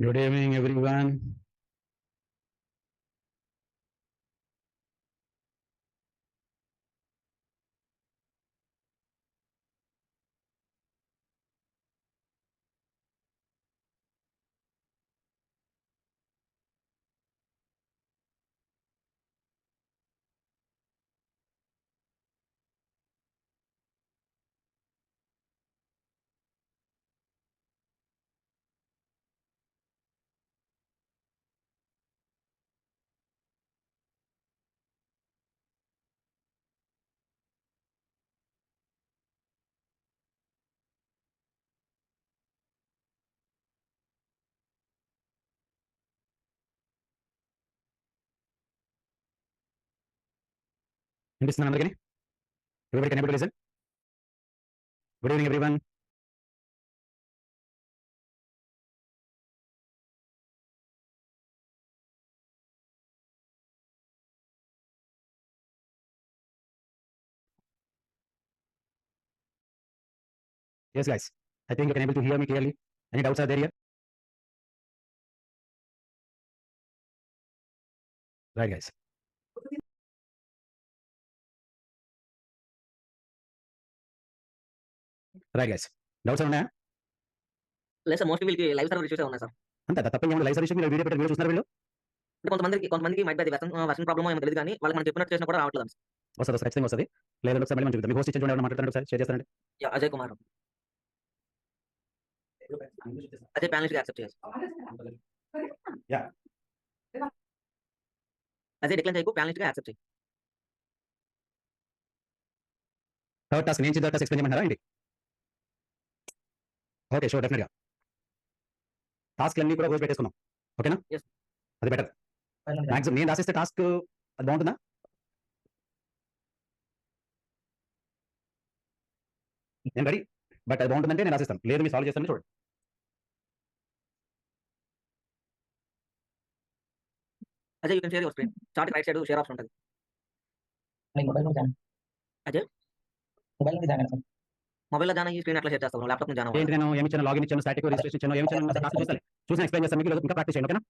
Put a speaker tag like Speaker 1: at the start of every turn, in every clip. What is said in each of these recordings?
Speaker 1: Good evening, everyone. వినిపిస్తున్నాను అందరికీ. Everybody can able to listen. Good evening, everyone. Yes, guys. I think you can able to hear me clearly. Any doubts are there here? Right, guys. Right, guys. Doubts ఉన్నాయా?
Speaker 2: లేదు sir, mostly వీళ్ళకి live server issues ఉన్నాయి sir.
Speaker 1: అంతే తప్ప live service మీరు video పెట్టారు, video చూస్తున్నారు వీళ్ళు.
Speaker 2: అంటే కొంతమందికి might by the version problem ఏమో తెలియదు కానీ వాళ్ళకి మనం చెప్పినట్టు చేసినా కూడా రావట్లేదు సార్.
Speaker 1: వస్తుంది ఖచ్చితంగా వస్తుంది. లేదంటే ఒకసారి మళ్ళీ మనం చూద్దాం. మీ హోస్ట్ ఇచ్చిన చూడండి, మాట్లాడుతున్నారు ఒకసారి షేర్ చేస్తారండి.
Speaker 2: అజయ్ కుమార్ అజయ్ ప్యానలిస్ట్ యాక్సెప్ట్ చేయాలి. అజయ్ డిక్లైన్ చేయకు, ప్యానలిస్ట్ గా యాక్సెప్ట్ చేయి.
Speaker 1: థర్డ్ టాస్క్ నేను థర్డ్ టాస్క్ ఎక్స్ప్లెయిన్ చేయమంటారా అండి? ఓకే, షూర్, డెఫినెట్గా. టాస్క్ అన్ని కూడా రోజు పెట్టేసుకున్నాం, ఓకేనా?
Speaker 2: Yes.
Speaker 1: అది బెటర్. మ్యాక్సిమం నేను రాసిస్తే టాస్క్ అది బాగుంటుందా? నేను రెడీ, బట్ అది బాగుంటుందంటే నేను రాసిస్తాను, లేదు మీరు సాల్వ్ చేస్తాను చూడండి.
Speaker 2: Ajay you can share your screen. Chart right side share option ఉంటుంది. అజయ్ మొబైల్ లో జాయిన్ అయ్యి స్క్రీన్ ఎట్లా షేర్ చేస్తావు? ల్యాప్టాప్ లో జాయిన్ అవ్వాలి.
Speaker 1: ఏంటి నేను ఏమి ఇచ్చాను, లాగిన్ ఇచ్చాను, స్టాటిక్ రిజిస్ట్రేషన్ ఇచ్చాను, ఏమి ఇచ్చాను టాస్క్ చూసాలి, చూసిన ఎక్స్ప్లెయిన్ చేస్తాను మీకు, ఇంకా ప్రాక్టీస్ చేయండి, ఓకేనా?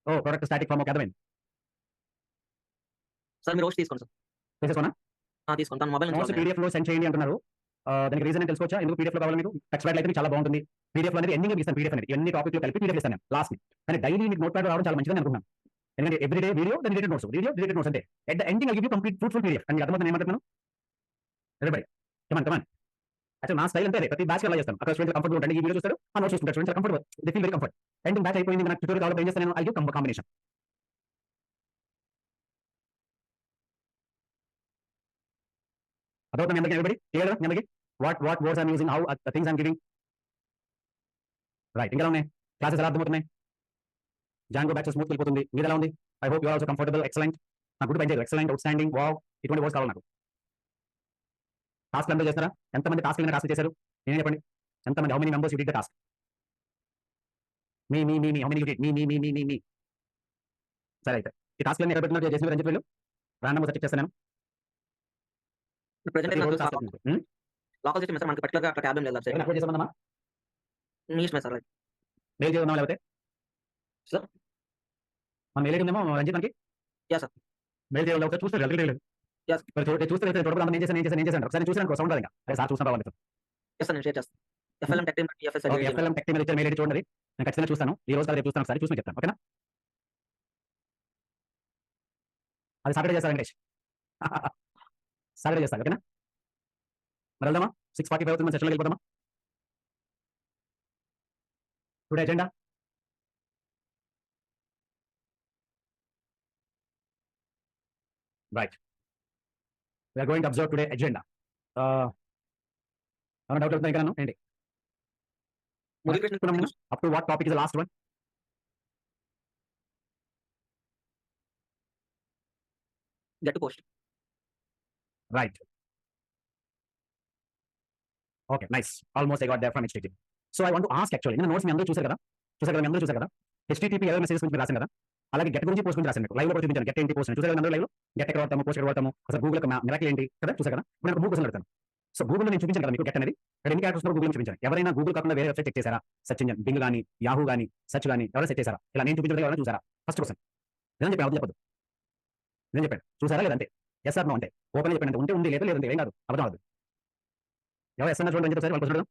Speaker 1: ఓ ప్రొడక్ట్ స్టాటిక్ ఫామ్, ఓకే, అర్థమైంది.
Speaker 2: సార్ మీరు హోస్ట్ తీసుకోండి సార్.
Speaker 1: చేసేసుకోనా?
Speaker 2: తీసుకుంటాను. మొబైల్
Speaker 1: నోట్స్ పీడిఎఫ్ లో సెండ్ చేయండి అంటున్నారు. దానికి రీజన్ తెలుసుకోవచ్చా ఎందుకు పీడిఎఫ్ లో కావాలి మీకు? టెక్స్ట్ ప్యాడ్ అయితే చాలా బాగుంటుంది. పీడిఎఫ్ అనేది ఎండింగ్ ఇస్తాను, పీడిఎఫ్ అనేది ఎన్ని టాపిక్ లో కలిపి పీడిఎఫ్ ఇస్తాను నేను లాస్ట్. కానీ డైలీ మీకు నోట్ ప్యాడ్ రావడం చాలా మంచిదని అనుకున్నాను. ఎందుకంటే every day video then related notes, video related notes అంటే at the ending I give you complete fruitful PDF. అని అర్థమవుతుంది ఏమంటున్నాను? ఎవరీబడీ కమాన్. అసలు నా స్టైల్ అంటే అదే, ప్రతి బ్యాచ్ అలా చేస్తాను. అక్కడ స్టూడెంట్ కంఫర్ట్ ఉంటుంది, ఈ వీడియో చూస్తారు, ఆ నోట్స్ చూసుకుంటారు, students comfortable, they feel very comfort. Ending batch అయిపోయింది, నాకు ట్యూటోరియల్ కావాలి, ఏం చేస్తాను నేను? I give combination. అదవుతుంది మీ అందరికీ, ఎవరీబడీ క్లియర్ మీ అందరికీ? What words I'm using, how things I'm giving. Right, ఇంకా ఉన్నాయి క్లాసెస్ ఎలా అర్థమవుతున్నాయి? జాంగో బ్యాచ్ స్మూత్ వెళ్ళిపోతుంది, మీద ఎలా ఉంది? I hope you also comfortable, excellent. నాకు గుడ్ పనిచేయదు, ఎక్సలెంట్, అవుట్ స్టాండింగ్, వావ్, ఇటువంటి వర్డ్స్ కావాలి నాకు. టాస్క్ అందరూ చేస్తారా? ఎంతమంది టాస్క్ చేశారు నేనే చెప్పండి? ఎంతమంది, how many members you did the task? మీ హౌ మెనీ యూ డిడ్? మీ. సరే, అయితే ఈ టాస్క్ అన్ని ఎక్కడ పెట్టినా చేసిన అని చెప్పి వీళ్ళు రాండమ్ సెట్ చేస్తాను నేను.
Speaker 2: లోకల్ సిస్టమ్ సార్, మనకి పర్టికులర్ గా అక్కడ ట్యాబ్ లేదు సార్.
Speaker 1: అప్లోడ్ చేసామమ్మా,
Speaker 2: మీ ఇష్టమే సార్.
Speaker 1: మెయిల్ చేద్దాం లేకపోతే
Speaker 2: సార్
Speaker 1: మన మెయిల్ ఉందేమో రంజిత్ మనకి.
Speaker 2: Yeah sir.
Speaker 1: మెయిల్ చేయాలి ఒకసారి చూస్తారు, రిజల్ట్ లేదు.
Speaker 2: Yes.
Speaker 1: చూస్తే చూడకుండా నేను చేశాను ఒకసారి చూసాను, సౌండ్ ఇంకా అదే సార్ చూసిన రావాలి.
Speaker 2: ఎస్ సార్, నేను షేర్ చేస్తాను. FLM tech team TFS
Speaker 1: FLM tech team ఇచ్చే మెయిల్ చూడండి, నేను ఖచ్చితంగా చూస్తాను. ఈ రోజు రేపు చూస్తాను, ఒకసారి చూసి చెప్తాను, ఓకేనా? అది సాటర్డే చేస్తారు వెంకటేష్. సాటర్డే చేస్తాను, ఓకేనా? మరి వెళ్దామా? 6:45 అవుతుంది, మన సెషన్లోకి వెళ్ళిపోదామా? Today agenda. Right, we are going to observe today agenda. ఏమైనా డౌట్ అవుతుంది ఇంకా నన్ను ఏంటి? Up to what topic is the last one?
Speaker 2: Get to post.
Speaker 1: Right, okay, nice, almost I got there from HTTP. So I want to ask actually, నేను notes మీ అందరూ చూసారు కదా, మీ అందరూ చూసారు కదా, HTTP ఎర్రర్ మెసేజెస్ గురించి రాశాను కదా, అలాగే గెట్ గురించి పోస్ట్ గురించి రాశాను మీకు, లైవ్ లో కూడా చూపించాను. గెట్ ఏంటి, పోస్ట్ చూసారు కదా అందరూ లైవ్ లో? గెట్ ఎక్కడ వాడతాము, పోస్ట్ ఎక్కడ వాడతాము, అసలు గూగుల్ మిరాకిల్ ఏంటి కదా చూసారు కదా. ఇప్పుడు నేను 3 క్వశ్చన్లు అడుగుతాను. సో గూగుల్లో నేను చూపించాను కదా మీకు గెట్ అనేది ఇక్కడ ఎన్ని క్యారెక్టర్స్ గూగుల్ చూపించాను. ఎవరైనా గూగుల్ కాకుండా వేరే వెబ్సైట్ చెక్ చేశారా? సెర్చ్ ఇంజిన్ బింగ్ కానీ యాహూ కానీ సెర్చ్ కానీ ఎవరైనా సెట్ చేశారా? ఇలా నేను చూపించడం ఎవరైనా చూసారా? ఫస్ట్ క్వశ్చన్ నేను చెప్పాను, అబద్ధం చెప్పదు. నేను చెప్పాను చూసారా లేదంటే ఎస్ ఆర్ నో అంటే ఓపెన్ చెప్పాను, ఉంటే ఉంది లేదా లేదంటే ఏం కాదు, అబద్ధం అవద్దు. ఎవరు ఎస్ అన్నారు చూడండి, ఒకసారి వాళ్ళ క్వశ్చన్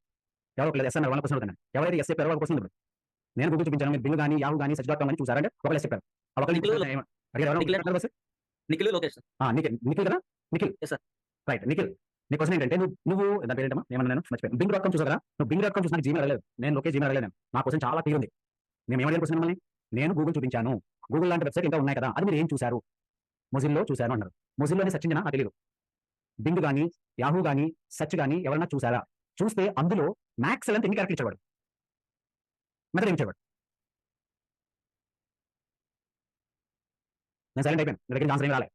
Speaker 1: ఎవరు లేదు ఎస్ అన్నారు వాళ్ళ క్వశ్చన్ అడుగుతాను. ఎవరైతే ఎస్ చెప్పారో వాళ్ళ క్వశ్చన్ నేను గూగుల్ చూపించాను, మీరు బింగ్ కానీ యాహూ కానీ సెర్చ్ డాట్ కామ్ అని చూసారంటే ఒకళ్ళు ఎస్ చెప్పారు.
Speaker 2: నిఖిల్ లోకేష్
Speaker 1: నిఖిల్ కదా, Nikhil
Speaker 2: Yes, sir.
Speaker 1: Right. Nikhil నీ క్వశ్చన్ ఏంటంటే నువ్వు దాని పేరేంటమ్మా ఏమన్నా నేను మర్చిపోయాను. బింగ్ డాట్ కామ్ చూసావు కదా, నువ్వు బింగ్ డాట్ కామ్ చూసి నాకు జీమెయిల్ అడగలేదు, నేను లోకేష్ జీమెయిల్ అడగలేదు. నా క్వశ్చన్ చాలా క్లియర్ ఉంది. నేను ఏమడిగిన క్వశ్చన్ మిమ్మల్ని, నేను గూగుల్ చూపించాను, గూగుల్ లాంటి వెబ్సైట్ ఇంకా ఉన్నాయి కదా, అది మీరు ఏం చూశారు? మొజిల్లో చూశాను అన్నారు. మొజిల్లోనే సెర్చ్ ఇంజినా నాకు తెలియదు. బింగ్ కానీ యాహూ కానీ సెర్చ్ కానీ ఎవరైనా చూసారా? చూస్తే అందులో మ్యాక్స్ లెంత్ ఎన్ని క్యారెక్టర్ ఇచ్చేవాడు, మెథడ్ ఏమి ఇచ్చేవాడు? నేను సైలెంట్ అయిపోయాను, నా దగ్గర ఆన్సర్ ఏం రాలేదు.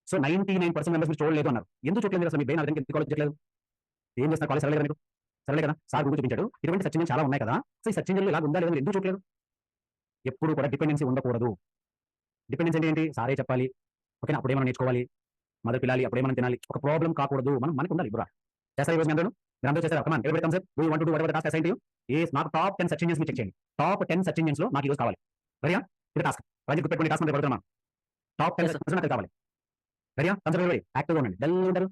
Speaker 1: సో 99% మెంబర్స్ మీరు చూడలేదు అన్నారు. ఎందుకు చూడలేదు అసలు? మీ బ్రెయిన్ అర్థం ఎందుకు కాలేజ్ చేయలేదు? ఏం చేస్తున్నారు? కాలేజ్ సరలేదు మీకు, సరలే కదా, సార్ గూగుల్ చూపించాడు, ఇటువంటి సెర్చ్ ఇంజిన్ చాలా ఉన్నాయి కదా, సో ఈ సెర్చ్ ఇంజిన్లో ఇలా ఉందా లేదా మీరు ఎందుకు చూడలేదు? ఎప్పుడు కూడా డిపెండెన్సీ ఉండకూడదు. డిపెండెన్సీ అంటే ఏంటి? సారే చెప్పాలి, ఓకేనా, అప్పుడే మనం నేర్చుకోవాలి, మదర్ పిల్లాలి, అప్పుడే మనం తినాలి, ఒక ప్రాబ్లం కాకూడదు, మనకు ఉండాలి. ఇప్పుడు చేస్తారు ఈ రోజు మీరు అందరూ చేస్తారు. కమాన్ ఎవరి comes do you want to do what ever task assign to you. నాకు టాప్ 10 సెర్చ్ ఇంజిన్స్ మీరు చెక్ చేయండి. టాప్ 10 సెర్చ్ ఇంజిన్స్ లో నాకు ఈ రోజు కావాలి. రెడీయా? ఇది టాస్క్ రంజిత్ గుర్తుపెట్టుకుని టాస్క్ మీద పడుతున్నాం. Top 10
Speaker 2: Yes, sir.
Speaker 1: సెర్చ్ నాకు కావాలి. రెడీయా? కన్సర్వ్ రెడీ, యాక్టివ్గా ఉండండి. డల్ ఉంటారు.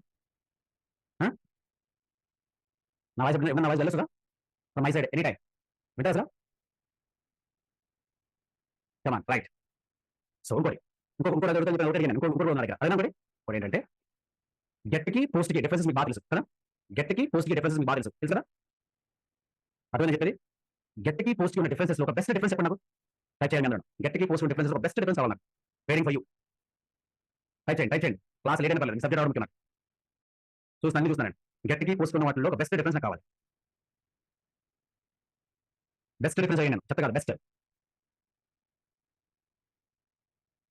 Speaker 1: నా వాయిస్ నా వాయిస్ తెలుసుగా from my side any time వింటారు సార్. కమాన్ రైట్. సో ఇంకోటి ఇంకోటి అదే ఇంకోటి ఏంటంటే గెట్ కి పోస్ట్ కి డిఫరెన్సెస్ మీకు బాగా తెలుసు కదా. గెట్ కి పోస్ట్ కి డిఫరెన్సెస్ మీకు బాగా తెలుసు కదా. అర్థమైంది చెప్పేది? గెట్ కి పోస్ట్ కి ఉన్న డిఫరెన్సెస్ లో ఒక బెస్ట్ డిఫరెన్స్ చెప్పండి నాకు. టైప్ చేయండి అందరూ. గెట్ కి పోస్ట్ డిఫరెన్సెస్ ఒక బెస్ట్ డిఫరెన్స్ కావాలి నాకు. Waiting for you. టైప్ చేయండి. క్లాస్ లేట్ అయిన పర్లేదు, సబ్జెక్ట్ అవడం నాకు చూస్తున్నాను. గెట్ కి పోస్ట్ ఉన్న వాటిలో ఒక బెస్ట్ డిఫరెన్స్ నాకు కావాలి. బెస్ట్ డిఫరెన్స్ అయ్యి నేను చెప్తా కదా, బెస్ట్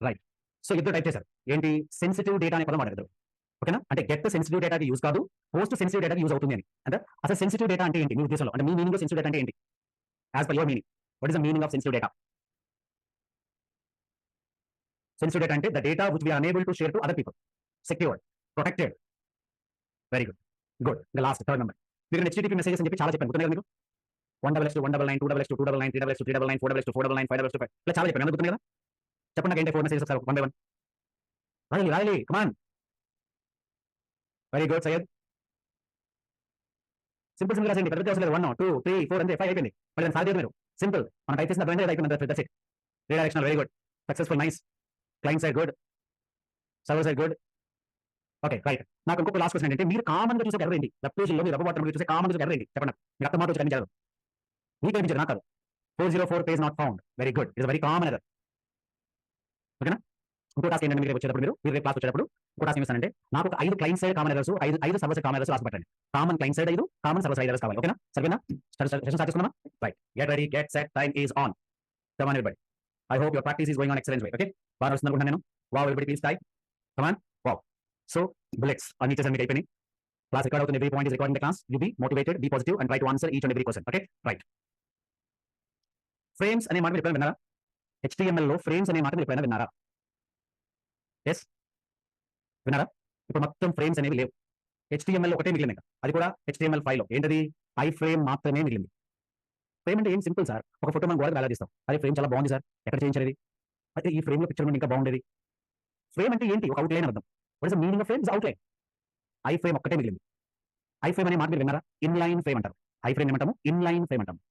Speaker 1: రైట్. సో ఇద్దరు టైప్ చేశారు. ఏంటి? సెన్సిటివ్ డేటా అనే పదం వాడారు. ఓకేనా? అంటే గెట్ సెన్సిటివ్ డేటాకి యూజ్ కాదు, పోస్ట్ సెన్సిటివ్ డేటాకి యూజ్ అవుతుంది అని. అంటే అసలు సెన్సిటివ్ డేటా అంటే ఏంటి మీ ఉద్దేశంలో? అంటే మీ మీనింగ్ సెన్సిటివ్ డేటా అంటే ఏంటి? As per your meaning, what is the meaning of sensitive data? Sensitive data అంటే the data which we are unable to share to other people, secured, protected. Very good. ఇంకా last third number. మీరు HTTP messages అని చెప్పి చాలా చెప్పాను, గుర్తుంది కదా మీకు? 1xx 199 2xx 299 3xx 399 4xx 499 5xx 5 ఇలా చాలా చెప్పాను, గుర్తుంది కదా? చెప్పండి నాకు ఏంటి 4 మెసేజెస్ ఒకసారి 1 by 1 రాయాలి. Come on. Very good Syed. Simple రాసేయండి, పెద్ద అవసరం లేదు. 1 2 3 4 అంతే 5 అయిపోయింది. మళ్ళీ దాన్ని సాధ్యం మీరు సింపుల్ మనం టైప్ చేసిన అర్థమైంది, అయిపోయింది. That's it. Redirectional very good, successful, nice. Client side good, server side good. Okay right. నాకు ఇంకొక లాస్ట్ క్వశ్చన్ ఏంటంటే మీరు కామన్ గా చూసే ఎర్ర ఏంటి? వెబ్ పేజీలో మీరు వెబ్ వాటర్ చూసే కామన్ గా ఎర్ర ఏంటి చెప్పండి. మీరు అర్థం మాట వచ్చి కనిపించదు, మీకు కనిపించదు, నాకు కాదు. 404 page not found. Very good, it's very common error. ఓకేనా? ఇంకో టాస్క్ ఏంటంటే మీరు వచ్చేటప్పుడు మీరు రేపు క్లాస్ వచ్చేటప్పుడు ఇంకో టాస్క్ ఏం చేస్తానంటే నాకు ఒక 5 client side common errors, 5 server side common errors రాసి పెట్టండి. Common client side 5, common server side errors కావాలి. ఓకేనా? సరేనా? సెషన్ స్టార్ట్ చేసుకుందామా? Right. Get ready, get set, time is on. Come on everybody. I hope your practice is going on excellent way. Okay, బాగా వస్తుంది అనుకుంటున్నాను నేను. Wow everybody please type. Come on. Wow. So bullets అన్ని చేసాను మీకు అయిపోయినాయి. క్లాస్ రికార్డ్ అవుతుంది. Every point is recording the class. You be motivated, be positive and try to answer each and every question. Okay right. Frames అనే మాట మీరు ఎప్పుడైనా విన్నారా? HTML లో ఫ్రేమ్స్ అనే మాట మీరు ఎప్పుడైనా విన్నారా? ఎస్, విన్నారా? ఇప్పుడు మొత్తం ఫ్రేమ్స్ అనేవి లేవు. HTML ఒకటే మిగిలింది. అది కూడా HTML5 లో ఏంటది? ఐ ఫ్రేమ్ మాత్రమే మిగిలింది. ఫ్రేమ్ అంటే ఏం సింపుల్ సార్, ఒక ఫోటో మనం గోడకు వేలాడదీస్తాం. అదే ఫ్రేమ్ చాలా బాగుంది సార్, ఎక్కడ చేయించేది? అయితే ఈ ఫ్రేమ్ లో పిక్చర్ ఇంకా బాగుండేది. ఫ్రేమ్ అంటే ఏంటి? ఒక అవుట్లైన్ అర్థం. What is the meaning of frame? Is outline. I frame ఒక్కటే మిగిలింది. ఐ ఫ్రేమ్ అనే మాట మీరు విన్నారా? ఇన్లైన్ ఫ్రేమ్ అంటారు. ఐ ఫ్రేమ్ ఏమంటాము? ఇన్లైన్ ఫ్రేమ్ అంటాము.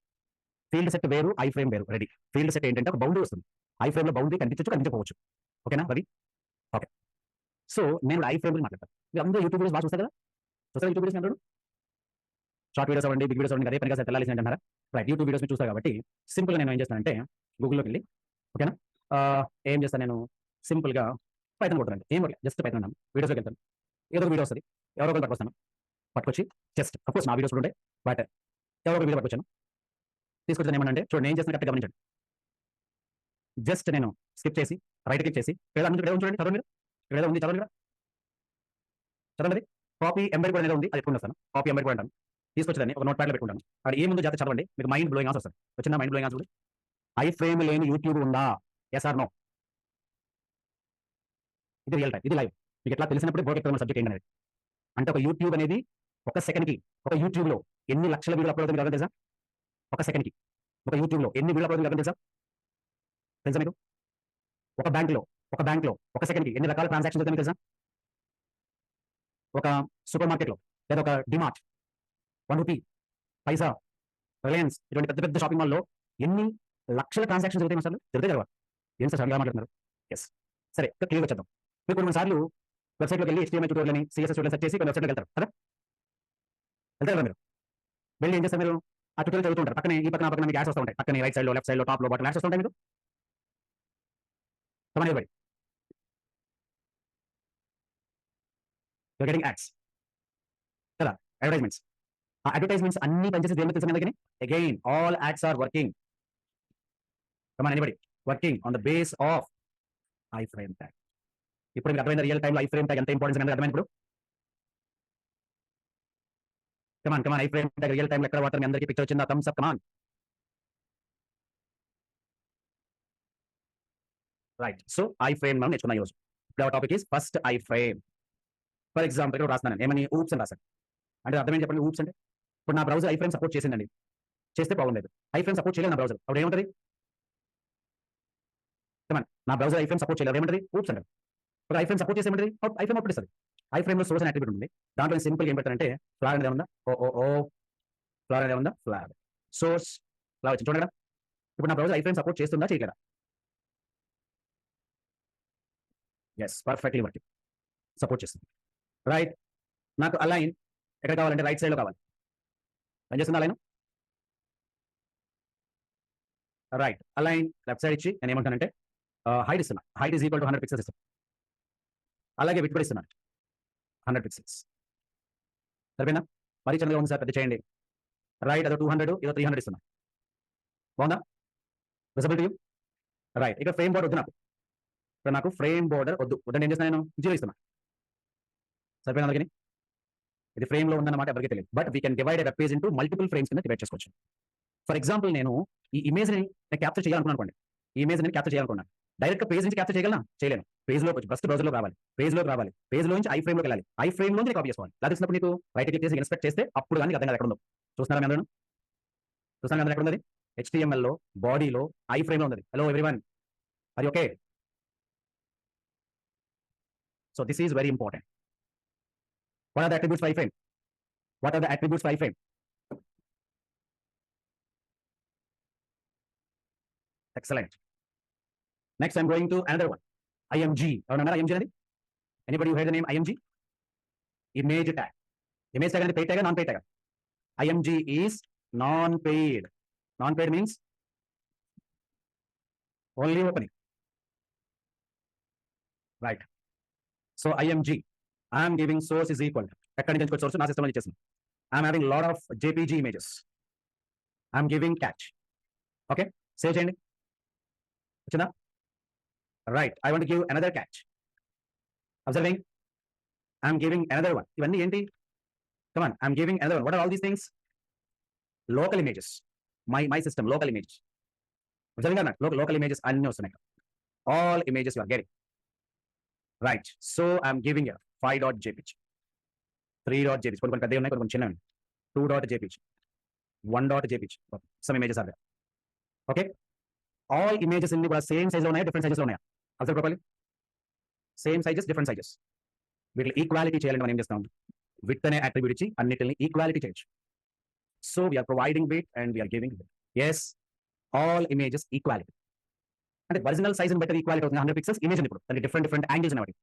Speaker 1: ఫీల్డ్ సెట్ వేరు, ఐ ఫ్రేమ్ వేరు. రెడీ. ఫీల్డ్ సెట్ ఏంటంటే ఒక బౌండరీ వస్తుంది. ఐ ఫ్రేమ్ లో బౌండరీ కనిపించచ్చు, కనిపించకపోవచ్చు. ఓకేనా రవి? ఓకే. సో నేను ఐ ఫ్రేమ్ గురించి మాట్లాడతాను. మీరు అందరూ యూట్యూబ్ వీడియోస్ బాగా చూస్తారు కదా? చూస్తారు యూట్యూబ్ వీడియోస్ అందరూ? షార్ట్ వీడియోస్ అవ్వండి, బిగ్ వీడియోస్ అవ్వండి, అదే పనిగా తెల్లాలి అంటారా? రైట్. యూట్యూబ్ వీడియోస్ మీరు చూస్తారు కాబట్టి సింపుల్గా నేను ఏం చేస్తానంటే గూగుల్లోకి వెళ్ళి, ఓకేనా, ఏం చేస్తాను నేను సింపుల్గా పైథాన్ కొడతానండి. ఏం కొట్టలేదు, జస్ట్ పైథాన్ అన్నాను. వీడియోస్లోకి వెళ్తాను, ఏదో ఒక వీడియో వస్తుంది, ఎవరో ఒకరు పట్టుకొచ్చి జస్ట్ అఫ్కోర్స్ నా వీడియోస్ ఉంటాయి, బట్ ఎవరో ఒక వీడియో పట్టుకొచ్చాను, తీసుకొచ్చాను. ఏమన్నా చూడండి నేను చేస్తున్న కరెక్ట్ గమనించండి. జస్ట్ నేను స్కిప్ చేసి రైట్ క్లిక్ చేసి ఏదో చూడండి, చదవండి మీరు. ఇక్కడ ఏదో ఉంది, చదవండి. చదవండి. కాపీ ఎంబెడ్ కూడా ఏదో ఉంది, అది ఎప్పుడు వస్తాను. కాపీ ఎంబెడ్ కూడా అంటాను. తీసుకొచ్చేదాన్ని ఒక నోట్ ప్యాడ్లో పెట్టుకుంటాను. అది ఏముందో జాగ్రత్త చదవండి, మీకు మైండ్ బ్లోయింగ్ ఆన్సర్ వస్తుంది. వచ్చిన mind blowing answer. Iframe లేని యూట్యూబ్ ఉందా? Yes or no? ఇది రియల్ టైం, ఇది లైవ్. మీకు ఎట్లా తెలిసినప్పుడు బోర్డు ఎక్కడ సబ్జెక్ట్ ఏంటనేది. అంటే ఒక యూట్యూబ్ అనేది ఒక సెకండ్కి ఒక యూట్యూబ్లో ఎన్ని లక్షల వీడియోలు అప్లోడ్ అవుతుంది తెలుసా? ఒక సెకండ్కి ఒక యూట్యూబ్లో ఎన్ని వీడియోలు అప్లోడ్ అవుతుంది తెలుసా? తెలుసా మీకు? ఒక బ్యాంక్లో ఒక సెకండ్కి ఎన్ని రకాల ట్రాన్సాక్షన్స్ అవుతాయి మీకు తెలుసా? ఒక సూపర్ మార్కెట్లో లేదా ఒక డిమార్ట్, 1 రూపీ, పైసా, రిలయన్స్ ఇటువంటి పెద్ద పెద్ద షాపింగ్ మాల్లో ఎన్ని లక్షల ట్రాన్సాక్షన్స్ జరుగుతాయి అసలు జరుగుతాయి కదా? ఏం సార్ సడన్గా మాట్లాడుతున్నారు? ఎస్, సరే క్లియర్ వచ్చేద్దాం. మీరు కొన్ని సార్లు వెబ్సైట్లోకి వెళ్ళి HTML ట్యూటోరియల్ అని CSS ట్యూటోరియల్ సెర్చ్ చేసి కొన్ని వెబ్సైట్లోకి వెళ్తారు కదా? వెళ్తారు కదా మీరు? వెళ్ళి ఏం చేస్తారు మీరు? ఆ ట్యూటోరియల్ చదువుతుంటారు. పక్కనే ఈ పక్కన ఆ పక్కన మీకు యాడ్స్ వస్తూ ఉంటాయి. పక్కనే రైట్ సైడ్లో, లెఫ్ట్ సైడ్లో, టాప్లో, బాటమ్ యాడ్స్ వస్తుంటాయి మీకు. Come on everybody. You're getting ads. కదా? అడ్వర్టైజ్మెంట్స్. ఆ అడ్వర్టైజ్మెంట్స్ అన్ని పనిచేసేది దేని మీద తెలుసా మీ దగ్గర? Again all ads are working. Come on anybody. Working on the base of iframe tag. ఇప్పుడు మీకు అర్థమైంది రియల్ టైంలో iframe tag ఎంత ఇంపార్టెన్స్ అనేది అర్థమైంది ఇప్పుడు? Come on iframe tag real టైంలో ఎక్కడ వాడతారు? మీ అందరికీ పిక్చర్ వచ్చిందా? Thumbs up come on. Right. So iframe మనం నేర్చుకున్నాం ఈరోజు. ఇప్పుడు our topic is first iframe. For example ఇక్కడ రాస్తున్నాను ఏమని ఊప్స్ అని రాశాను. అంటే అర్థం ఏంటి చెప్పండి? ఊప్స్ అంటే ఇప్పుడు నా బ్రౌజర్ iframe సపోర్ట్ చేసిందండి. చేస్తే ప్రాబ్లం లేదు. iframe సపోర్ట్ చేయలేదు నా బ్రౌజర్. అప్పుడు ఏముంటది? నా బ్రౌజర్ iframe సపోర్ట్ చేయలేదు ఏమంటది? ఊప్స్ అంటారు. ఒక iframe సపోర్ట్ చేసి ఏమంటది? iframe అవుట్పుట్ ఇస్తుంది. iframe లో సోర్స్ అనే అట్రిబ్యూట్ ఉంది. దాంట్లో సింపుల్ ఏం పెడతారంటే ఫ్లాగ్ అనేది ఉందా? ఓ ఫ్లాగ్ అనేది ఉందా? ఫ్లాగ్ సోర్స్ ఫ్లాగ్ వచ్చింది చూడండి. ఇప్పుడు నా బ్రౌజర్ iframe సపోర్ట్ చేస్తుందా చేయలేదా? Yes, perfectly working. సపోర్ట్ చేస్తుంది. రైట్. నాకు అలైన్ ఎక్కడ కావాలంటే రైట్ సైడ్ లో కావాలి. ఏం చేస్తుంది align? Right. Align left side ఇచ్చి నేను ఏమంటానంటే హైట్ ఇస్తున్నా. Height is equal to 100 pixels ఇస్తాను. అలాగే విడ్త్ కూడా ఇస్తున్నాను 100 పిక్సెల్స్. సరిపోయిందా? మరీ చిన్నగా ఉంది సార్, పెద్ద చేయండి. రైట్, అదో 200, ఇదో 300 ఇస్తున్నా. బాగుందా? Visible to you? రైట్. ఇక ఫ్రేమ్ బోర్డర్ వద్దు నాకు. ఇక్కడ నాకు ఫ్రేమ్ బోర్డర్ వద్దంటే ఏం చేస్తాను? నేను 0 ఇస్తున్నా. సరిపోయిందా అందుకని? ఇది ఫ్రేమ్ లో ఉందన్నమాట, ఎవరికి తెలియదు. But we can divide web page into multiple frames కింద డివైడ్ చేసుకోవచ్చు. ఫర్ ఎగ్జాంపుల్ నేను ఈ ఇమేజ్ ని క్యాప్చర్ చేయాలనుకోండి. ఈ ఇమేజ్ ని క్యాప్చర్ చేయాలనుకున్నాను. డైరెక్ట్ గా పేజ్ నుంచి క్యాప్చర్ చేయగలనా? చేయలేను. పేజ్ లో ఫస్ట్ బ్రౌజర్ లో రావాలి. పేజ్ లోకి రావాలి. పేజ్ లో నుంచి iframe లోకి వెళ్ళాలి. iframe నుంచి కాపీ చేసుకోవాలి. అది తెలిసినప్పుడు నీకు రైట్ క్లిక్ చేసి ఇన్స్పెక్ట్ చేస్తే అప్పుడు కానీ అర్థం కాదు ఎక్కడ ఉందో. చూస్తున్నారా మీ అందరూ? చూస్తున్నారా ఎక్కడ ఉన్నది? HTML లో బాడీలో iframe లో ఉన్నది. Hello everyone, are you okay? So this is very important. What are the attributes for iframe? What are the attributes for iframe? Excellent. Next, I'm going to another one. IMG. Remember IMG అనేది? Anybody who heard the name IMG? Image tag. Image tag అనేది paid tag, non-paid tag. IMG is non-paid. Non-paid means only opening. Right. So IMG, I am giving source is equal. ఎక్కడి నుంచి ఎంచుకోవచ్చు? Source నా system లో ఇచ్చేసింది. I am having lot of JPG images. I am giving catch. Okay, save చేయండి. వచ్చిందా? Right. I want give another catch. Observing, I'm giving another one. ఇవన్నీ ఏంటి? Come on, I'm giving another one. What are all these things? Local images. My system local images. Observing అన్నట్టు local images అన్ని వస్తున్నాయి. All images you are getting. Right. So I'm giving 5.jpg, 3.jpg. కొన్ని పెద్దవి ఉన్నాయి, కొన్ని చిన్నవి. 2.jpg, 1.jpg. Some images are there. Okay. All images అన్ని కూడా సేమ్ సైజ్ లో ఉన్నాయా, డిఫరెంట్ సైజెస్ లో ఉన్నాయా? Observe properly. Same sizes, different sizes. వీటిని ఈక్వాలిటీ చేయాలంటే మనం ఏం చేస్తాం? విడ్త్ అనే అట్రిబ్యూట్ ఇచ్చి అన్నిటిని ఈక్వాలిటీ చేయొచ్చు. So we're providing width and we're giving width. Yes, all images equality. అంటే ఒరిజినల్ సైజ్ బట్టి ఈక్వాలిటీ అవుతుంది. 100 పిక్సెల్స్ ఇమేజ్ ఇప్పుడు దానికి డిఫరెంట్ డిఫరెంట్ యాంగిల్స్ ఉన్నాయి.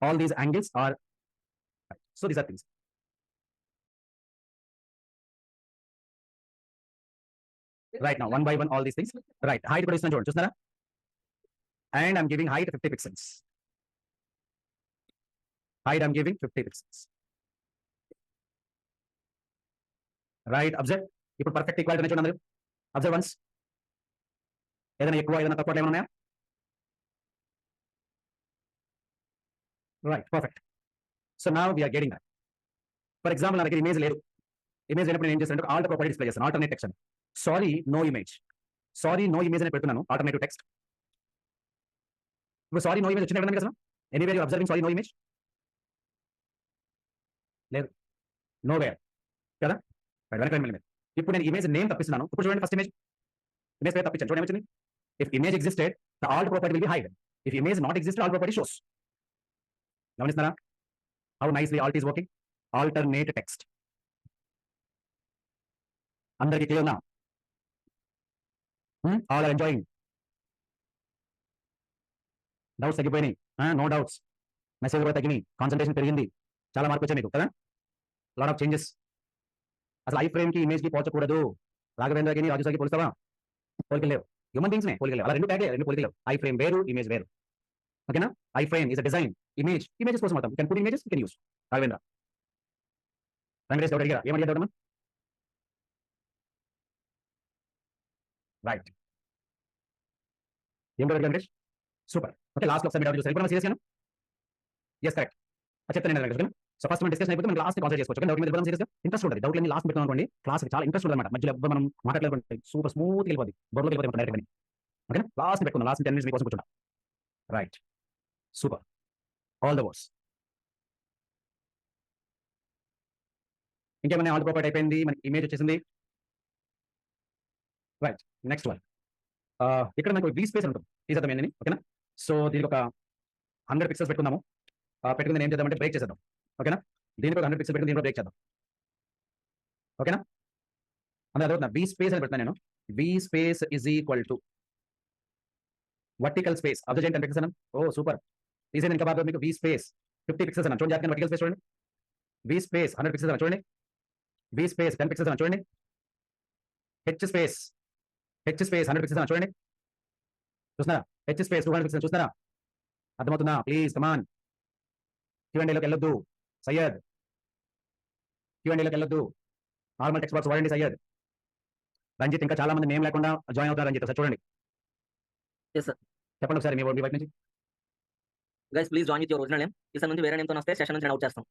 Speaker 1: All these angles are so these are things. Right now one by one all these things. Right. Height కూడా ఇస్తున్నాను చూడండి, చూస్తున్నారా? And I'm giving height 50 pixels. Height I'm giving 50 pixels. Right. Observe. ఇప్పుడు perfect equality చూడండి అందరూ. Observe once. ఏదైనా ఎక్కువ ఏదైనా తక్కువ ఏమైనా ఉన్నాయా? Right, perfect. So now we're getting that. For example నా దగ్గర ఇమేజ్ లేదు. ఇమేజ్ లేనప్పుడు నేను ఏం చేస్తాను? ఆల్టర్ ప్రాపర్టీ డిస్ప్లే చేస్తాను. ఆల్టర్నేట్ టెక్స్ట్ అని. Sorry no image. Sorry no image అని పెడుతున్నాను. Alternative text. ఇప్పుడు సారీ నో ఇమేజ్ వచ్చింది ఎక్కడ అసలు? Anywhere you observing sorry no image? లేదు. నో వేర్ కదా. వెనక వెళ్ళి ఇప్పుడు నేను ఇమేజ్ నేమ్ తప్పిస్తున్నాను. ఇప్పుడు చూడండి, ఫస్ట్ ఇమేజ్ పేరు తప్పించాను. చూడండి ఏమొచ్చింది. If image existed the alt property will be hide. If image not existed alt property shows. గమనిస్తున్నారా how nicely alt is working. Alternate text. అందరికీ క్లియర్ నా? All are enjoying. డౌట్స్ తగ్గిపోయినాయి. No doubts. మెసేజ్ కూడా తగ్గినాయి. Concentration పెరిగింది. చాలా మార్పు వచ్చాయి మీకు కదా. Lot of changes. అసలు ఐ ఫ్రేమ్ కి ఇమేజ్ కి పోల్చకూడదు. రాఘవేంద్రకి రాజుసాకి పోలుస్తావా? పోలికలేవు. హ్యూమన్ బీయింగ్స్ నే పోలికలేవు. అలా రెండు ట్యాగే, రెండు పోలికలేవు. ఐ ఫ్రేమ్ వేరు, ఇమేజ్ వేరు. ఓకేనా. Iframe is a design. Images కోసం మొత్తం can put images, can use. Raghavendra Venkatesh doubt అడిగారా? ఏమడిగా డౌట్ అమ్మా? రైట్. ఏం doubt Venkatesh? Super. Okay, last ఒకసారి డౌట్ చూస్తారు. ఇప్పుడు సీరియస్ గాను? Yes correct. చెప్తాను నేను వెంకటేష్. సో ఫస్ట్ మనం డిస్కషన్ అయిపోతే మనం లాస్ట్ కాన్సెప్ట్ చేసుకోవచ్చు. డౌట్ మీద ఇవ్వడం సీరియస్గా ఇంట్రెస్ట్ ఉంటుంది. డౌట్ అన్ని లాస్ట్ పెడతాం అనుకోండి, క్లాస్ చాలా ఇంట్రెస్ట్ ఉంటుంది అనమాట. మధ్యలో ఎవ్వరు మనం మాట్లాడలేకపోతే సూపర్ స్మూత్ వెళ్ళిపోతుంది, బొర్రలోకి వెళ్ళిపోతుంది డైరెక్ట్ అని. ఓకేనా. లాస్ట్ పెట్టుకుందాం. లాస్ట్ 10 minutes మీకోసం కూర్చుంటాం. Right. Super. All the words. ఇంకేమైనా ఆల్ ప్రాపర్టీ అయిపోయింది, మనకి ఇమేజ్ వచ్చేసింది. రైట్. Next one. ఇక్కడ మనకు వి స్పేస్ ఉంటుంది. తీసేద్దాం ఏంటని. ఓకేనా. సో దీనికి ఒక 100 పిక్సెల్స్ పెట్టుకుందాము. పెట్టుకుని ఏం చేద్దామంటే బ్రేక్ చేసేద్దాం. ఓకేనా. దీనికి ఒక 100 పిక్సెల్ పెట్టుకుని దీంట్లో బ్రేక్ చేద్దాం. ఓకేనా. అంటే అదవుతున్నా వి స్పేస్ అని పెడతాను నేను. We space is equal to vertical space. Observe చేయండి 10 పిక్సెల్స్ అన్నాను. Oh super. తీసేది ఇంకా బాగా మీకు వి స్పేస్ 50 పిక్సెల్స్ అన్నాను. చూడండి జాగ్రత్తగా వర్టికల్ స్పేస్ చూడండి. వి స్పేస్ 100 పిక్సెల్స్ అన్నాను చూడండి. వి స్పేస్ 10 పిక్సెల్స్ అన్నాను చూడండి. హెచ్ స్పేస్ 100 పిక్సెల్స్ అన్నాను చూడండి. చూస్తున్నారా? హెచ్ స్పేస్ 200 పిక్సెల్స్ చూస్తున్నారా? అర్థమవుతుందా? Please come on. Q&Aలోకి వెళ్ళొద్దు సయ్యద్. Q&Aలోకి వెళ్ళొద్దు. నార్మల్ టెక్స్ట్ బాక్స్ వాడండి సయ్యద్. రంజిత్ ఇంకా చాలా మంది నేమ్ లేకుండా జాయిన్ అవుతారు రంజిత్. ఒకసారి చూడండి.
Speaker 2: Yes sir.
Speaker 1: చెప్పండి ఒకసారి మీ వైపు నుంచి.
Speaker 2: Guys please join with your original name. ఈసారి నుంచి వేరే నేమ్తో వస్తే సెషన్ నుంచి అవుట్ చేస్తాం.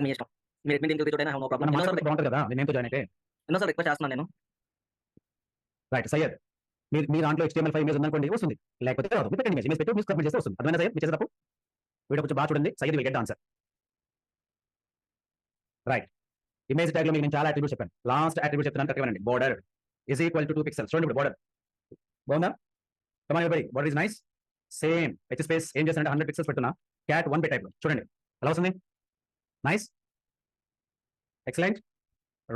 Speaker 2: మీ ఇష్టం. మీరు అడ్మిన్ టీమ్ చూడండి, నో ప్రాబ్లం.
Speaker 1: మన మాట్లాడితే బాగుంటుంది కదా నేమ్తో జాయిన్ అయితే.
Speaker 2: ఎన్నోసారి రిక్వెస్ట్ చేస్తున్నాను నేను.
Speaker 1: రైట్ సయ్యద్. మీ దాంట్లో HTML5 ఇమేజ్ ఉందనుకోండి వస్తుంది, లేకపోతే రాదు. మీరు పెట్టండి ఇమేజ్ పెట్టి మీరు సబ్మిట్ చేస్తే వస్తుంది. అర్థమైనా సయ్యద్? మీరు చేసేటప్పుడు వీడియో కొంచెం బాగా చూడండి. Syed will get the answer. Right. Image tag లో మీకు నేను చాలా అట్రిబ్యూట్స్ చెప్పాను. లాస్ట్ అట్రిబ్యూట్ చెప్తున్నాను కరెక్ట్గా వినండి. Border is equal to 2 pixels. చూడండి ఇప్పుడు బోర్డర్ బాగుందా? Come on every. Border is nice. Same H space ఏం చేస్తానంటే 100 పిక్సెల్స్ పెడుతున్నా. క్యాట్ 1 పెట్టాయి. చూడండి ఎలా వస్తుంది. Nice, excellent.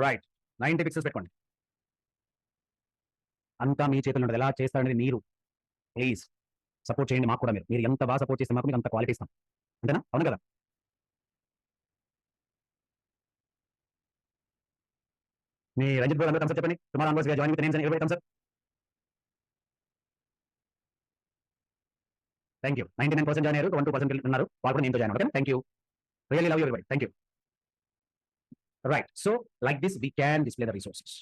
Speaker 1: రైట్. 90 పిక్సెల్స్ పెట్టుకోండి. అంతా మీ చేతుల్లో ఉంటుంది. ఎలా చేస్తారనేది మీరు ప్లీజ్ సపోర్ట్ చేయండి. మాకు కూడా మీరు ఎంత బాగా సపోర్ట్ చేస్తే మాకు మీకు అంత క్వాలిటీ ఇస్తాం. అంతేనా? అవును కదా. మీ రంజిత్ బ్రో అందరూ థమ్స్ అప్ చెప్పండి. Tomorrow onwards we are joining with names and every thumbs up. Thank you. 99% join అయ్యారు, 1-2% ఉన్నారు. వాళ్ళు కూడా నేమ్తో జాయిన్ అవ్వండి. Thank you. Really love you everybody. Thank you. Right. So like this we can display the resources.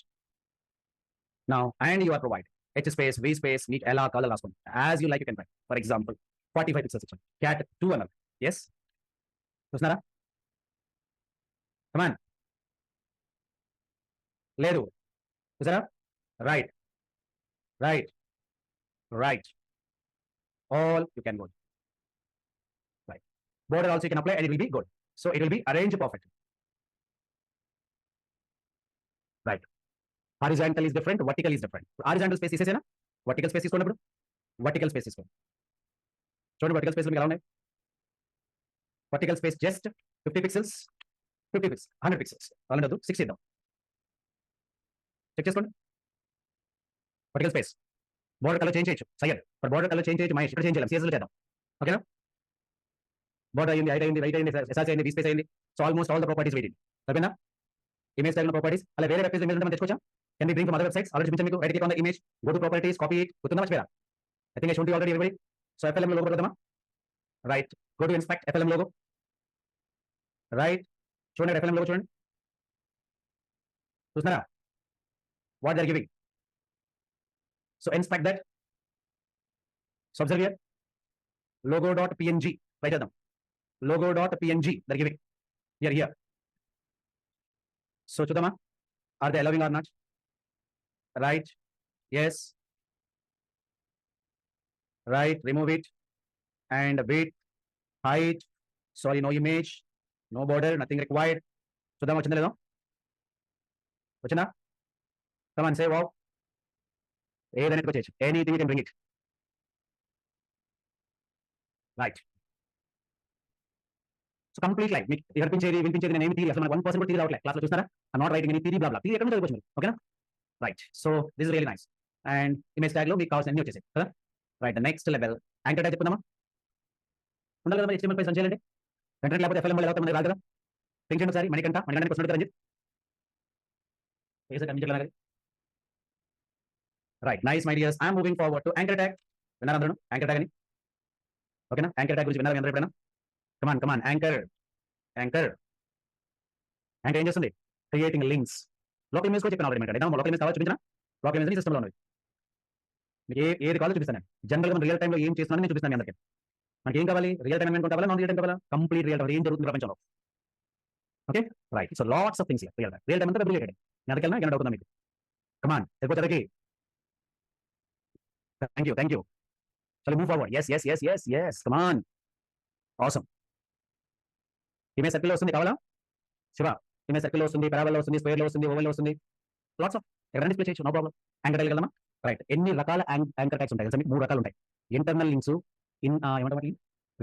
Speaker 1: Now and you are provide H space V space మీకు ఎలా కావాలో రాసుకోండి. As you like you can right. For example 45 pixels ఇచ్చాను. Cat 2 అన్నారు. Yes చూస్తున్నారా? కమాన్. లేదు చూసారా? Right right right. All you can go right. Border also you can apply and it will be good. So it will be arranged perfectly. Right. Horizontal is different, vertical is different. Horizontal space తీసేసేనా? Vertical space తీసుకోండి. ఇప్పుడు vertical space తీసుకోండి. చూడండి vertical space లో మీకు ఎలా ఉన్నాయి. Vertical space just 50 pixels, 50 pixels, 100 pixels. అలాంటి 6 ఇద్దాం. చెక్ చేసుకోండి. vertical space. Border colour change చేయొచ్చు Syed. But border colour change చేయొచ్చు మహేష్. ఇక్కడ చేంజ్ చేయాలి, CSS లో చేద్దాం. ఓకేనా? బోర్డర్ అయింది, హైట్ అయింది, వెయిట్ అయింది, ఎస్ఆర్సీ అయింది, స్పేస్ అయింది. So almost all the properties waiting. ఓకేనా? ఇమేజ్ టైప్ ప్రాపర్టీస్ అలా వేరే వెబ్సైట్స్ ఇమేజ్ మనం తెచ్చుకోవచ్చా? Can be bring from other websites. Already చూపించాను మీకు. Right click on the image, go to properties, copy it. గుర్తుందా మర్చిపోయారా? I think I showed you already everybody. So FLM logo పెడదామా? Right. Go to inspect FLM logo. Right. చూడండి FLM logo చూడండి. చూస్తున్నారా? What they are giving. So inspect that. So observe here. logo.png try చేద్దాం. logo.png they are giving here. So చూద్దామా? Are they allowing or not? Right. Yes. Right. Remove it and width, height, sorry no image, no border, nothing required. చూద్దాం వచ్చిందో లేదో. వచ్చిందా? Come on say wow. ఏదైనా ఎత్తుకొచ్చేయచ్చు, anything you can bring it. Right. So complete like మీకు వినిపించేది నేను ఏమి తీరి అసలు మనకు 1% కూడా తీరి రావట్లేదు క్లాస్లో చూస్తారా? నాట్ రైటింగ్ ఎనీ తీరి బ్లా బ్లా తీరి ఎక్కడ నుంచి చదువుకోవచ్చు మీరు. ఓకేనా? Right. So this really nice. And image tag లో మీకు కావాల్సిన అన్ని వచ్చేసాయి కదా. Right. Next level anchor tag చెప్పుకుందామా? ఉండాలి కదా మరి HTML పై సెర్చ్ చేయాలంటే వెంటనే లేకపోతే FLM ఎలా అవుతుంది రాదు కదా. థింక్ చేయండి ఒకసారి. మణికంఠ క్వశ్చన్ అడుగుతారు Ranjith. Right. Nice my dears. I'm moving forward to anchor tag. విన్నారా అందరూ యాంకర్ ట్యాగ్ అని? ఓకేనా? యాంకర్ ట్యాగ్ గురించి విన్నారా అందరూ ఎప్పుడైనా? కమాన్ కమాన్ యాంకర్. యాంకర్ యాంకర్ ఏం చేస్తుంది? Creating links. లోకల్ ఇమేజ్ కూడా చెప్పిన ఆల్రెడీ మీకు. లోకల్ ఇమేజ్ కావాలి చూపించిన లోకల్ ఇమేజ్ సిస్టంలో ఉన్నది. మీకు ఏది కావాలో చూపిస్తాను నేను. జనరల్గా మనం రియల్ టైంలో ఏం చేస్తున్నాను నేను చూపిస్తాను మీ అందరికీ. మనకి ఏం కావాలి? రియల్ టైం ఎన్విరాన్మెంట్ కావాలా? నాన్ రియల్ టైం కావాలా? కంప్లీట్ రియల్ టైం ఏం జరుగుతుంది ప్రపంచంలో. Okay right. So lots of things real time అంతా రిలేటెడ్. నేను అదకెళ్ళినా ఏమైనా అవుతుందా మీకు? కమాన్ సరిపోతారికి. Thank you. చలో move forward. Yes. Come on. Awesome. Image circle వస్తుంది కావాలా? శివ ఇమేజ్ సర్కిల్ వస్తుంది, పారాబోలా వస్తుంది, స్క్వేర్ లో వస్తుంది, ఓవెల్ లో వస్తుంది. లాట్స్ ఆఫ్ ఎక్కడ డిస్ప్లే చేయొచ్చు, నో ప్రాబ్లం. యాంకర్ ట్యాగ్ వెళ్దామా? రైట్. ఎన్ని రకాల యాంకర్ ట్యాగ్స్ ఉంటాయి తెలుసా మీకు? 3 రకాలు ఉంటాయి. ఇంటర్నల్ లింక్స్, ఏమంటారు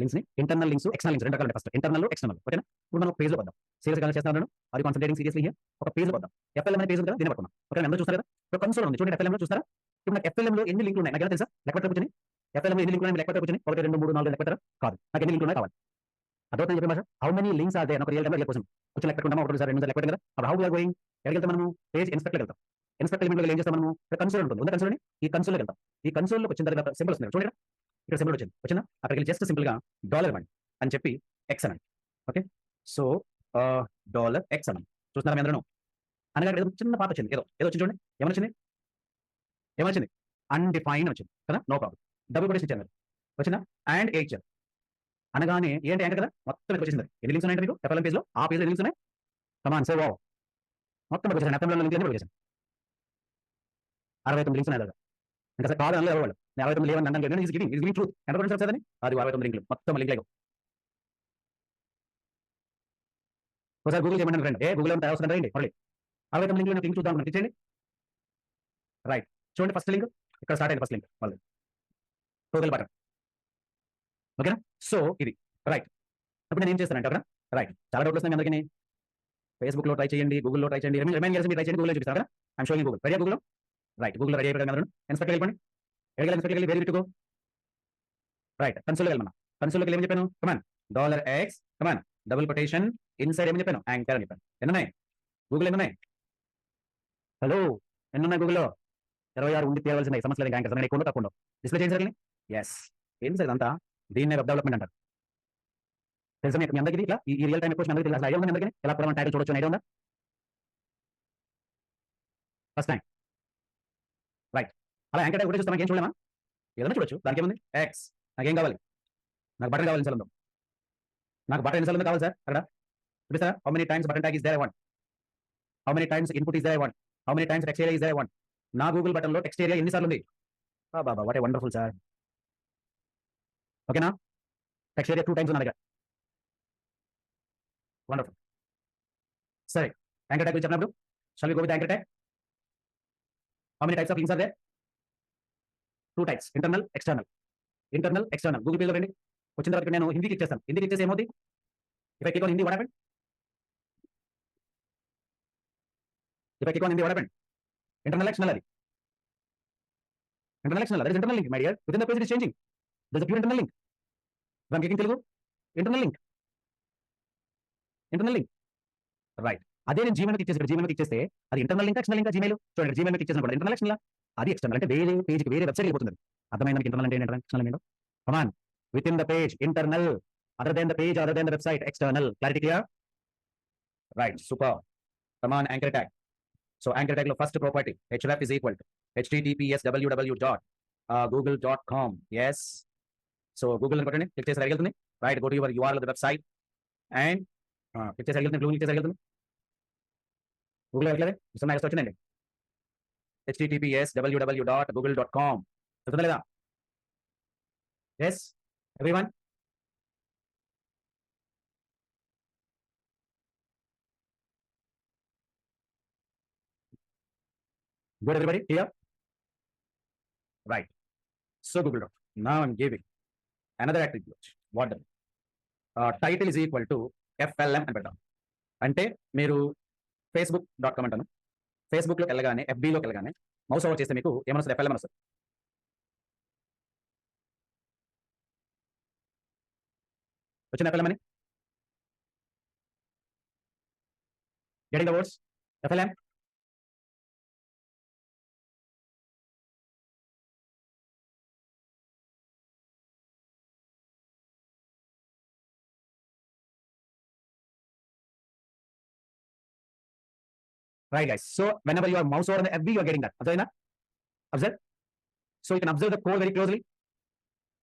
Speaker 1: లింక్స్ ని? ఇంటర్నల్ లింక్స్, ఎక్స్టర్నల్ లింక్స్ 2 రకాలు ఉంటాయి. First internal, external. ఓకేనా? ఇప్పుడు మనం పేజ్ లో వద్దాం. సీరియస్ గా చేస్తున్నాను. అది కాన్సంట్రేటింగ్ సీరియస్లీ హియర్. ఒక పేజ్ లో వద్దాం. FLM అనే పేజ్ ఉంది కదా, దీన్ని పట్టుకున్నాం. ఓకే అందరూ చూస్తారు కదా? ఇప్పుడు కన్సోల్ ఉంది చూడండి. FLM లో చూస్తారా? ఇప్పుడు నాకు FLM లో ఎన్ని లింకులు ఉన్నాయి నాకు ఎలా తెలుసా? లెక్క పెట్ట కూర్చొని FLM లో ఎన్ని లింకులు ఉన్నాయి లెక్క పెట్ట కూర్చొని 1 2 3 4 లెక్క పెట్టారా? కాదు, నాకు ఎన్ని లింకులు ఉన్నాయి కావాలి. అదొకటి చెప్పే భాష. How many links are there? ఒక రియల్ టైం లో కోసం కొంచెం లెక్క పెట్టుకుంటామా? 1 2 3 లెక్క పెట్టాం కదా. అప్పుడు హౌ వి ఆర్ గోయింగ్ ఎక్కడికి వెళ్తాం మనము? పేజ్ ఇన్స్పెక్టర్ వెళ్తాం. ఇన్స్పెక్టర్ ఎలిమెంట్ లో ఏం చేస్తాం మనము? ఇక్కడ కన్సోల్ ఉంటుంది. ఉన్న కన్సోల్ ఈ కన్సోల్ వెళ్తాం. ఈ కన్సోల్ లోకి వచ్చిన తర్వాత సింబల్ వస్తుంది చూడండి. ఇక్కడ సింబల్ వచ్చిందా? అక్కడికి జస్ట్ సింపుల్ గా $1 అని చెప్పి ఎక్స్ అనండి. ఓకే సో $X అనండి. చూస్తున్నారా మీ అందరూ? అనగా ఏదో చిన్న పాట వచ్చింది. ఏదో వచ్చింది చూడండి. ఏమొచ్చింది? అన్డిఫైన్ వచ్చింది కదా. No problem. డబుల్ కొటేషన్ ఇచ్చాను వచ్చిందా? అండ్ ఏ ఇచ్చారు అనగానే ఏంటి యాంకర్ కదా మొత్తం వచ్చేసింది. ఎన్ని లింక్స్ ఉన్నాయి మీకు FLM పేజ్ లో? ఆ పేజ్ లో లింక్స్ ఉన్నాయి. కమాన్ సే వావ్. మొత్తం వచ్చేసాను. FLM లో లింక్ వచ్చేసాను. 69 లింక్స్ ఉన్నాయి. ఇంకా అసలు కాదు అనలేదు వాళ్ళు. 69 లేవని అన్నాను కదా. Is giving truth. ఎంత కొట్టేసారు సార్ అని? అది 69 లింకులు మొత్తం లింక్ లేవు. ఒకసారి గూగుల్ చేయమని రండి. గూగుల్ ఏమైనా అవసరం రండి మళ్ళీ 69 లింకులు లింక్ చూద్దాం ఇచ్చేయండి. రైట్. చూడండి ఫస్ట్ లింక్ ఇక్కడ స్టార్ట్ అయింది. ఫస్ట్ లింక్ మళ్ళీ టోటల్ బటన్. ఓకేనా? సో ఇది రైట్. ఇప్పుడు నేను ఏం చేస్తానంటే అక్కడ రైట్ చాలా డౌట్లు వస్తున్నాయి అందరికీ. ఫేస్బుక్ లో ట్రై చేయండి, గూగుల్లో ట్రై చేయండి, రిమైన్ చేసి మీరు ట్రై చేయండి. గూగుల్ చూపిస్తాను కదా. I'm showing Google. Ready Google right. Google ready అయిపోయారు అందరూ. ఇన్స్పెక్టర్ వెళ్ళిపోండి. ఇన్స్పెక్టర్ వెళ్ళి వెరీ గో రైట్. కన్సోల్ వెళ్ళమన్నా. కన్సోల్కి ఏం చెప్పాను? కమాన్ $X కమాన్ డబుల్ కొటేషన్ ఇన్సైడ్ ఏమని చెప్పాను? యాంకర్ అని చెప్పాను. ఎన్నున్నాయి గూగుల్? ఎన్నున్నాయి? హలో ఎన్నున్నాయి గూగుల్లో? 26 ఉండి తీయవలసిన సమస్య లేదు. యాంకర్స్ ఎక్కువ తక్కువ డిస్ప్లే చేయండి. ఎస్ ఏం సార్ ఇదంతా? దీన్నే వెబ్ డెవలప్మెంట్ అంటారు. తెలుసా మీకు? మీ అందరికీ ఇట్లా ఈ రియల్ టైం అప్రోచ్ అందరికీ అసలు ఐడియా ఉంది? అందరికీ ఎలా కూడా మనం టైటిల్ చూడొచ్చు ఐడియా ఉందా? First time right. అలా యాంకర్ కూడా చూస్తాం. ఏం చూడలేమా? ఏదైనా చూడొచ్చు. దానికి ఏముంది? ఎక్స్. నాకేం కావాలి? నాకు బటన్ కావాలి. ఎన్నిసార్లు ఉందో? నాకు బటన్ ఎన్నిసార్లు ఉందో కావాలి సార్ అక్కడ చూపిస్తారా? How many times button tag is there I want. How many times input is there I want. How many times text area is there I want. నా గూగుల్ బటన్ లో టెక్స్ట్ ఏరియా ఎన్నిసార్లు ఉంది? బాబా what a wonderful sir. ఓకేనా? Text area 2 times ఉంది దగ్గర. Wonderful. సరే anchor tag గురించి చెప్పినప్పుడు shall we go with anchor tag. How many types of links are there? 2 types internal, external. Internal, external. Google page లో రండి. వచ్చిన తర్వాత నేను హిందీ క్లిక్ చేస్తాను. హిందీ క్లిక్ చేసి ఏమవుతుంది? If I click on Hindi what happened? If I click on Hindi what happened? Internal, external. అది internal, external. That is internal link my dear. With in the page it is changing. That is pure internal link. If I am clicking Telugu internal link. Internal link right. అదే నేను Gmail click చేసి Gmail click చేస్తే అది internal link, external link. Gmail చూడండి. Gmail click చేసిన కూడా internal, external. అది external అంటే వేరే పేజ్కి వేరే వెబ్సైట్ వెళ్ళిపోతుంది. అర్థమైందా మీకు? ఇంటర్నల్ అంటే ఏంటంటే ఎక్స్టర్నల్ ఏంటో? Come on with in the page internal, other than the page, other than the website external. Clarity clear? Right super. Come on anchor tag. So anchor tag లో first property href is equal to https://google.com. Yes. So Google అని కొట్టండి. Click చేసి అడిగెళ్తుంది. Right. Go to your URL of the website and click చేసి అడిగెళ్తుంది. Click చేసి అడిగెళ్తుంది. Google అడగలేదు. Next వచ్చిందండి https://google.com. చెప్తుందా లేదా? Yes everyone. Good, everybody? Here? Right. So, Google Doc. Now I'm giving another attribute. What the title is equal to FLM అని పెడతాం. అంటే మీరు facebook.com అంటాను. ఫేస్బుక్లోకి వెళ్ళగానే FBలోకి వెళ్ళగానే మౌస్ ఓవర్ చేస్తే మీకు ఏమొస్తుంది? FLM వస్తుంది. వచ్చిన FLM అని getting the words FLM. Right, guys. So whenever you are mouse over on the FB, you are getting that. Observe that? Observe. So you can observe the code very closely.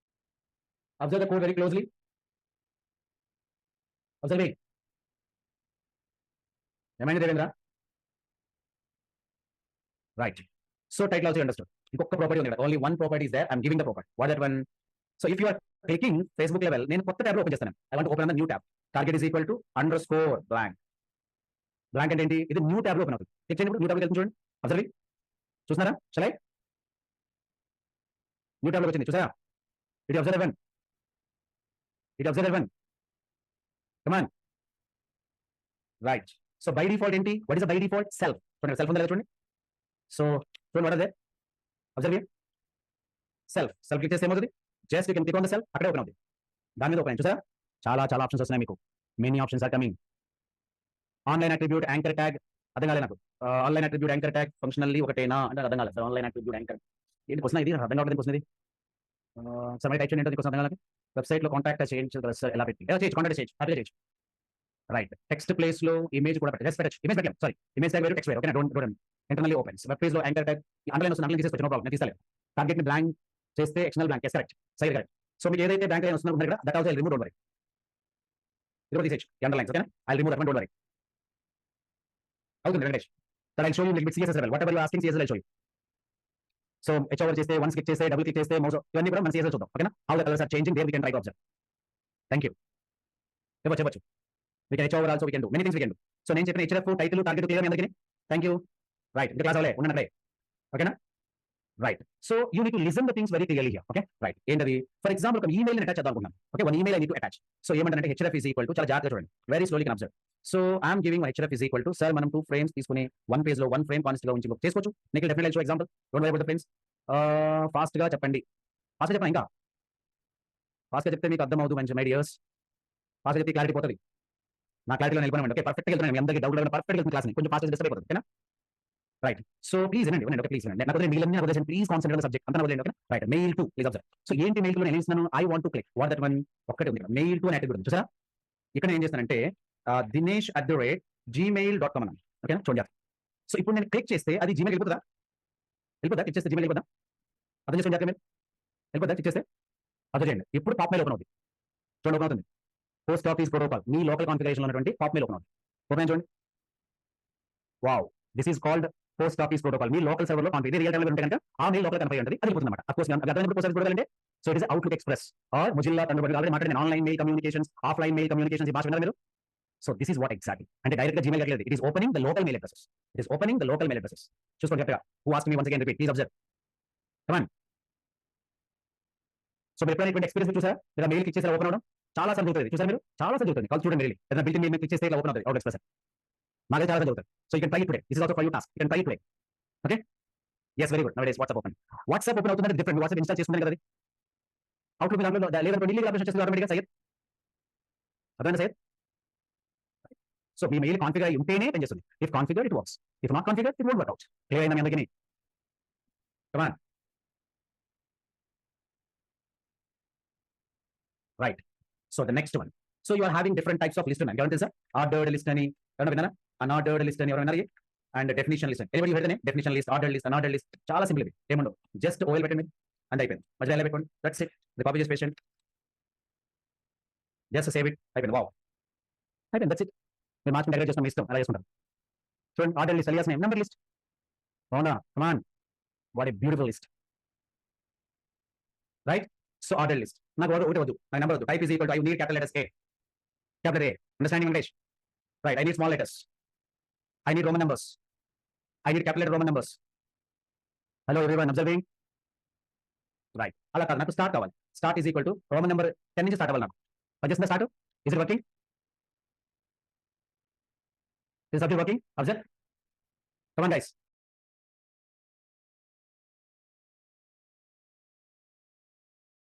Speaker 1: Observe the code very closely. Observe it. Remind Devendra. Right. So title also you understood. ఇంకొక property ఉంది కదా. Only one property is there. I'm giving the property. What that one? So if you are clicking Facebook level, నేను కొత్త tab open చేస్తాను. I want to open on the new tab. Target is equal to underscore blank. Blank అంటే ఏంటి? ఇది new tab లో open అవుతుంది. Click చేయండి. New tab వెళ్తుంది చూడండి. అబ్జర్వ్. చూస్తున్నారా? షలై న్యూ ట్యాబ్ లో వచ్చింది. చూసారా? It observe one. It observe one. Come on. Right. So by default ఏంటి? What is the by default? Self. చూడండి సెల్ఫ్ ఉందా చూడండి. సో చూడండి what is that? Observe self. Self click చేస్తే ఏమవుతుంది? Just you can click on the self. అక్కడే open అవుతుంది. దాని మీద ఓపెన్ అయింది. చూసారా? చాలా చాలా ఆప్షన్స్ వస్తున్నాయి మీకు. Many options are coming. Online attribute anchor tag అర్థం కాలేదు నాకు. Online attribute anchor tag functionally ఒకటేనా అంటే అర్థం కాలేదు సార్. ఆన్లైన్ అట్రిబ్యూట్ యాంకర్ ఏంటి క్వశ్చన్ ఇది? అర్థం కావట్లేదు క్వశ్చన్ ఇది. సార్ టైప్ చేయండి. క్వశ్చన్ అర్థం కాలేదు. వెబ్సైట్ లో కాంటాక్ట్ చేయించు సార్. ఎలా పెట్టి చేయొచ్చు? కాంటాక్ట్ చేయొచ్చు. హ్యాపీగా చేయొచ్చు. రైట్. టెక్స్ట్ ప్లేస్ లో ఇమేజ్ కూడా పెట్టచ్చు. ఇమేజ్ పెట్టాం. సారీ, ఇమేజ్ ట్యాగ్ వేరు, టెక్స్ట్ వేరు. Okay, don't internally opens. Web page లో యాంకర్ ట్యాగ్ ఆన్లైన్ వస్తుంది. ఆన్లైన్ తీసేసుకోవచ్చు. No problem. నేను తీసుకోలేదు. టార్గెట్ ని బ్లాంక్ చేస్తే external blank. Correct. Side correct. So మీకు ఏదైతే బ్లాంక్ లైన్ వస్తుందో ఇక్కడ that also remove. Don't worry. ఇది కూడా తీసేయచ్చు. అండర్లైన్స్. ఓకేనా? I remove that one. Don't worry. అవుతుంది Venkatesh. That I'll show you a little bit CSS level. Whatever you're asking CSS, I'll show you. So H over చేస్తే, once click చేస్తే, double click చేస్తే, mouse ఇవన్నీ కూడా మన CSS చూద్దాం. ఓకేనా? How the colors are changing, there we can try to observe. Thank you. చెప్పచ్చు. We can H over also we can do. Many things we can do. So నేను చెప్పిన href title target clear మీ అందరికీ. Thank you. Right. ఇంకా class అవలే ఉన్నట్లే. ఓకేనా? Right. So you need to listen the things very clearly here. Okay, right. ఏంటది? For example ఒక email attach చేద్దాం అనుకుంటున్నాను. Okay, one email I need to attach. So ఏమంటారంటే href is equal to, చాలా జాగ్రత్తగా చూడండి. Very slowly can observe. So I'm giving my href is equal to, sir మనం 2 frames తీసుకుని వన్ పేజ్ లో 1 frame కాన్స్టెంట్ గా ఉంచి చేసుకోవచ్చు. నీకు definitely show example. Don't worry about the frames. Fast గా చెప్పండి. ఫాస్ట్ గా చెప్పండి. ఇంకా ఫాస్ట్ గా చెప్తే మీకు అర్థం అవుతుంది. మంచి మై డియర్స్. ఫాస్ట్ గా చెప్తే క్లారిటీ పోతుంది. నా క్లారిటీలో నిలబడండి. ఓకే, పర్ఫెక్ట్ గా వెళ్తున్నాను. మీ అందరికీ డౌట్ లేకుండా పర్ఫెక్ట్ గా క్లాస్ కొంచెం ఫాస్ట్ డిస్టర్బ్ అయిపోతుంది. ఓకేనా? రైట్. సో ప్లీజ్ వినండి. ఓకే, ప్లీజ్ వినండి. నాకు మిగిలిన అప్డేషన్ ప్లీజ్ కాన్సంట్రేట్ సబ్జెక్ట్ అంతా వదిలేండి. Okay, right. Mail to please observe. So ఏంటి మెయిల్ టు నేను ఇస్తున్నాను? I want to click what that one. ఒక్కటే ఉంది మెయిల్ టు అని అట్రిబ్యూట్ ఉంది. చూసారా? ఇక్కడ నేను ఏం చేస్తానంటే dinesh@gmail.com అన్నాను. ఓకేనా? చూడండి. సో ఇప్పుడు నేను క్లిక్ చేస్తే అది జీమెయిల్ వెళ్ళిపోతుందా? వెళ్ళిపోతా? క్లిక్ చేస్తే జీమెయిల్ వెళ్ళిపోతా? అర్థం చేసుకోండి. మీరు వెళ్ళిపోతా? క్లిక్ చేస్తే అర్థం చేయండి. ఇప్పుడు పాప్ మెయిల్ ఓపెన్ అవుతుంది. చూడండి, ఓపెన్ అవుతుంది. పోస్ట్ ఆఫీస్ ప్రోటోకాల్ మీ లోకల్ కాన్ఫిగరేషన్ లో ఉన్నటువంటి పాప్ మెయిల్ ఓపెన్ అవుతుంది. ఓపెన్ చూడండి. Wow, this is called post office protocol. Me local server లో కాన్ఫిగర్ రియల్ టైం లో ఉంటే కనుక ఆ మెయిల్ లోకల్ కనిపై ఉంటుంది. అది వెళ్ళిపోతుంది అన్నమాట. అఫ్ కోర్స్ గతంలో పోస్ట్ ఆఫీస్ ప్రోటోకాల్ అంటే so it is Outlook Express or Mozilla Thunderbird. Already మాట్లాడిన online mail communications, offline mail communications ఈ భాష విన్నారు మీరు. So this is what exactly. అంటే డైరెక్ట్ గా జీమెయిల్ కట్టలేదు. It is opening the local mail addresses. It is opening the local mail addresses. చూసుకోండి కరెక్ట్గా. Who asked me once again repeat please observe. Come on. So మీరు ఎప్పుడైనా experience చూసారా? లేదా mail click చేసి ఓపెన్ అవడం చాలా సార్లు జరుగుతుంది. చూసారు మీరు? చాలా సార్లు జరుగుతుంది. కాల్ చూడండి. ఏదైనా బిల్ట్ మెయిల్ క్లిక్ చేస్తే ఇలా ఓపెన్ అవుతుంది అవుట్ ఎక్స్ప్రెస్. నాకే చాలా సార్లు జరుగుతుంది. So you can try today. This is also for you task. You can try today. Okay, yes, very good. Nowadays WhatsApp open. WhatsApp open అవుతుందంటే డిఫరెంట్. WhatsApp ఇన్స్టాల్ చేసుకున్నాను కదా. అవుట్లుక్ దాంట్లో లేదంటే ఇల్లీగల్ ఆపరేషన్ చేస్తుంది ఆటోమేటిక్గా. సయ్యద్ అర్థమైందా సయ్యద్? సో మీ mail configure అయి ఉంటేనే పనిచేస్తుంది. If configure it works. If not configure it won't work out. Clear అయిందా మీ అందరికీ? Come on. Right. So the next one. So you are having different types of list ఉన్నాయి. ఎవరైనా తెలుసా? ఆర్డర్డ్ లిస్ట్ అని ఎవరైనా విన్నారా? అన్ఆర్డర్డ్ లిస్ట్ అని ఎవరైనా? And definition list. ఎనిబడి పెడితేనే definition list, order list, unorder list. చాలా సింపుల్ ఇవి. ఏముండవు. జస్ట్ ఓఎల్ పెట్టండి అండ్ అయిపోయింది. మధ్యలో ఎలా పెట్టుకోండి. That's it. ది కాపీ చేసి పేషెంట్ జస్ట్ సేవ్ ఇట్. అయిపోయింది. వావ్, అయిపోయింది. That's it. మీరు మార్చుకుని డెకరేట్ చేస్తాం, ఇష్టం అలా చేసుకుంటారు. చూడండి, order list, alias name, number list. అవునా? Come on, what a beautiful list. Right. So order list. నాకు ఒకటి వద్దు, నాకు నెంబర్ వద్దు. Type is equal to I need capital letters A. Capital A. Understanding English? Right. I need small letters. I need Roman numbers. I need capital letter Roman numbers. Hello everyone observing. Right. అలా కాదు, నాకు start కావాలి. Start is equal to Roman number 10 నుంచి start అవ్వాలి నాకు. పనిచేస్తుందా start? Is it working? Is subject working? Observe. Come on guys.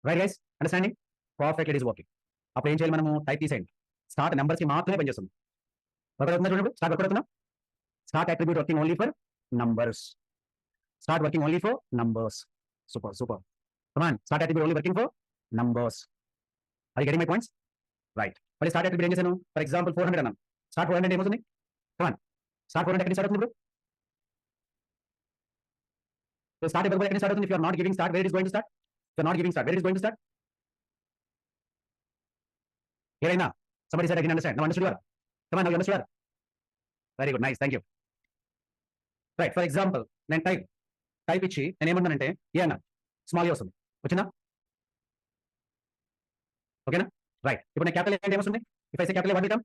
Speaker 1: Right guys, understanding? Perfect, it is working. అప్పుడు ఏం చేయాలి మనము? టైప్ తీసేయండి. స్టార్ట్ నెంబర్స్ కి మాత్రమే పనిచేస్తుంది. వర్క్ అవుతుందా చూడండి. స్టార్ట్ వర్క్ అవుతుందా? Start attribute working only for numbers. Start working only for numbers. Super super. Come on, start attribute only working for numbers. Are you getting my points? Right. మరి start attribute ఏం చేశాను? For example 400 అన్నాను. Start 400 ఏమవుతుంది? Come on, start 400 ఎక్కడి నుంచి start అవుతుంది ఇప్పుడు? Start ఎక్కడి నుంచి స్టార్ట్ అవుతుంది? If you are not giving start, where it is going to start? If you are not giving start, where it is going to start? ఏదైనా somebody said I didn't understand. Now understood you are. Come on, now you understood you are. Very good, nice, thank you. Right, for example, నేను type ఇచ్చి నేను ఏమన్నానంటే ఏ అన్నా small వస్తుంది. వచ్చిందా? ఓకేనా? Right. ఇప్పుడు నేను క్యాపిటల్ అంటే ఏమొస్తుంది? If I say capital what will come?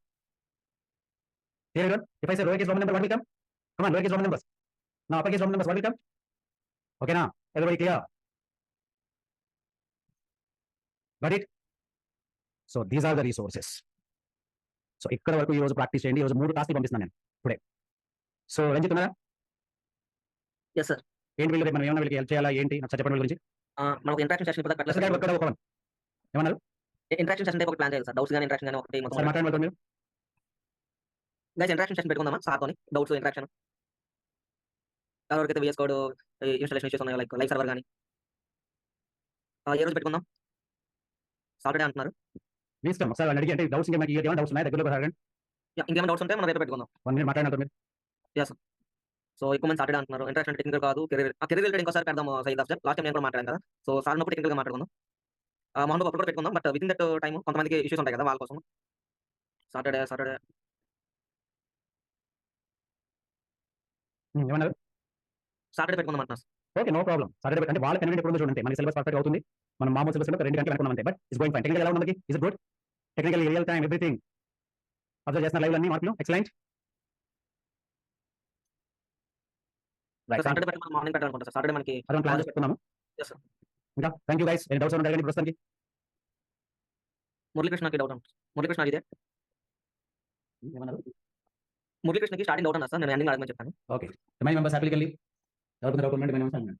Speaker 1: Clear? If I say lower case Roman number what will come? Come on, lower case Roman numbers. నా upper case Roman numbers what will come? ఓకేనా? Everybody clear? Got it? So these are the resources. సో ఇక్కడ వరకు ఈ రోజు practice చేయండి. ఈ రోజు 3 టాస్క్లు పంపిస్తున్నాను నేను టుడే. సో రంజిత్ ఉన్నారా?
Speaker 2: Yes sir.
Speaker 1: ఏంటి వీళ్ళు మనం ఏమన్నా వీళ్ళకి హెల్ప్ చేయాలా ఏంటి? నాకు చెప్పండి వీళ్ళ గురించి.
Speaker 2: మనకు ఇంటరాక్షన్ సెషన్ ఇప్పుడు
Speaker 1: అసలు వర్క్ అవ్వదు. ఏమన్నారు?
Speaker 2: ఇంటరాక్షన్ సెషన్ టైప్ ఒక ప్లాన్ చేయాలి సార్. డౌట్స్ గాని ఇంటరాక్షన్ గాని ఒకటి
Speaker 1: ఒకసారి
Speaker 2: మొత్తం
Speaker 1: మాట్లాడండి మీరు.
Speaker 2: గైస్ ఇంటరాక్షన్ సెషన్ పెట్టుకుందామా సార్ తోని? డౌట్స్ ఇంటరాక్షన్ ఎవరికైతే VS కోడ్ ఇన్‌స్టాలేషన్ ఇష్యూస్ ఉన్నాయో లైక్ లైవ్ సర్వర్ గాని ఏ రోజు పెట్టుకుందాం? సాటర్డే అంటున్నారు.
Speaker 1: మీ ఇష్టం. ఒకసారి వాళ్ళని అడిగి అంటే డౌట్స్ ఇంకా ఏమైనా డౌట్స్ ఉన్నాయా దగ్గరలో అడగండి.
Speaker 2: ఇంకేమైనా డౌట్స్ ఉంటే మనం రేపు పెట్టుకుందాం.
Speaker 1: 1 మినిట్ మాట్లాడినారు మీరు.
Speaker 2: యెస్. సో ఎక్కువ మంది సాటర్డే అంటున్నారు. ఇంటరాక్షన్ టెక్నికల్ కాదు కెరీర్ రిలేటెడ్ ఇంకోసారి పెడదాం సయ్యద్ అఫ్జల్. లాస్ట్ టైం నేను కూడా మాట్లాడాను కదా. సో సార్ ఉన్నప్పుడు టెక్నికల్‌గా మాట్లాడుకుందాం. మోహన్ బాబు అప్పుడు కూడా పెట్టుకుందాం. బట్ వితిన్ దట్ టైమ్ కొంతమందికి ఇష్యూస్ ఉంటాయి కదా వాళ్ళ కోసం. సాటర్డే
Speaker 1: ఏమన్నారు?
Speaker 2: సాటర్డే పెట్టుకుందాం అంటున్నారు.
Speaker 1: Okay, no problem. సాటర్డే అంటే వాళ్ళ కన్వీనియంట్ ఎప్పుడో చూడండి. మన సిలబస్ పర్ఫెక్ట్ అవుతుంది. మనం మామూలు సిలబస్ లో 2 గంటలు అనుకున్నాం అంతే. But is going fine. Technical ఎలా ఉంది మనకి? Is it good? Technical real time everything observe చేస్తున్న లైవ్ అన్ని మార్కులు ఎక్సలెంట్. రైట్.
Speaker 2: సాటర్డే పెట్టుకుందాం మార్నింగ్ పెట్టాలనుకుంటా సార్. సాటర్డే మనకి
Speaker 1: అదొక ప్లాన్ చేసుకున్నాము.
Speaker 2: Yes sir.
Speaker 1: ఇంకా థాంక్యూ గైస్. ఎనీ డౌట్స్ ఉన్నాయా అడగండి ప్రస్తుతానికి.
Speaker 2: మురళీకృష్ణకి డౌట్ ఉంది. మురళీకృష్ణ ఇదే.
Speaker 1: ఏమన్నారు?
Speaker 2: మురళీకృష్ణకి స్టార్టింగ్ డౌట్ అన్నారు సార్. నేను ఎండింగ్ అడగమని చెప్పాను.
Speaker 1: ఓకే. రిమైన్ మెంబర్స్ హ్యాపీగా వెళ్ళి ఎవరికి డౌట్ ఉంటే రిమైన్ మెంబర్స్ అడగండి.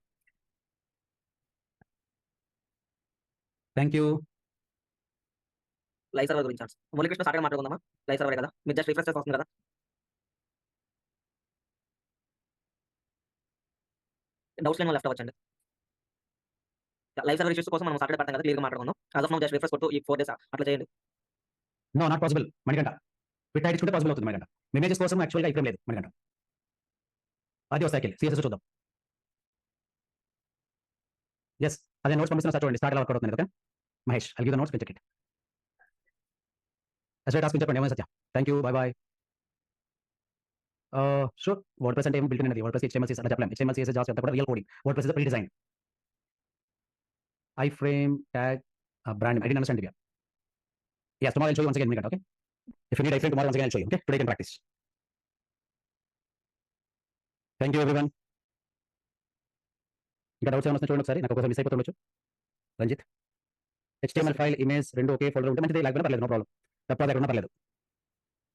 Speaker 1: థాంక్యూ.
Speaker 2: లైవ్ సర్వర్ గురించి సార్. మురళీకృష్ణ సాటర్డే మాట్లాడుకుందామా? లైవ్ సర్వరే కదా. మీరు జస్ట్ రిఫ్రెష్ చేస్తే వస్తుంది కదా. డౌట్స్ లేని వాళ్ళు లెఫ్ట్ అవ్వచ్చండి. లైవ్ సర్వర్ ఇష్యూస్ కోసం మనం సాటర్డే పెడతాం కదా క్లియర్‌గా మాట్లాడుకుందాం. As of now just refresh కొట్టు ఈ 4 డేస్ అట్లా చేయండి.
Speaker 1: No not possible Manikanta. Fit అయ్యించుకుంటే పాసిబుల్ అవుతుంది మణికంఠ. ఇమేజెస్ కోసం యాక్చువల్‌గా ఐఫ్రేమ్ లేదు మణికంఠ. అది వస్తాయి సిఎస్ఎస్ చూద్దాం. యెస్. అదే నోట్స్ పంపిస్తున్నా సార్ చూడండి. స్టార్ట్ ఎలా వర్క్ అవుతుంది. Okay Mahesh, I'll give the notes, check it. ఎస్ఐ టాస్క్ చెప్పండి ఏమైనా Satya. Thank you, bye bye. Sure. WordPress అంటే ఏం బిల్ట్ ఇన్ అనేది. వర్డ్‌ప్రెస్ HTML CSS అలా చెప్పలేం. HTML CSS జావాస్క్రిప్ట్ అంతా కూడా real coding. WordPress is pre design. Iframe tag brand. I didn't understand Divya. Yes, tomorrow I'll show you once again, Meekanth, okay? If you need iframe tomorrow once again I'll show you, okay? Today you can practice. Thank you everyone. ఇంకా doubts ఏమైనా వస్తున్నాయి చూడండి ఒకసారి. నాకు ఒకసారి miss అయిపోతుండొచ్చు. Ranjith. HTML file, image రెండు ఒకే ఫోల్డర్ ఉంటే మంచిది. లేకపోయినా పర్లేదు, నో ప్రాబ్లం. తప్ప దగ్గర ఉన్నా పర్లేదు.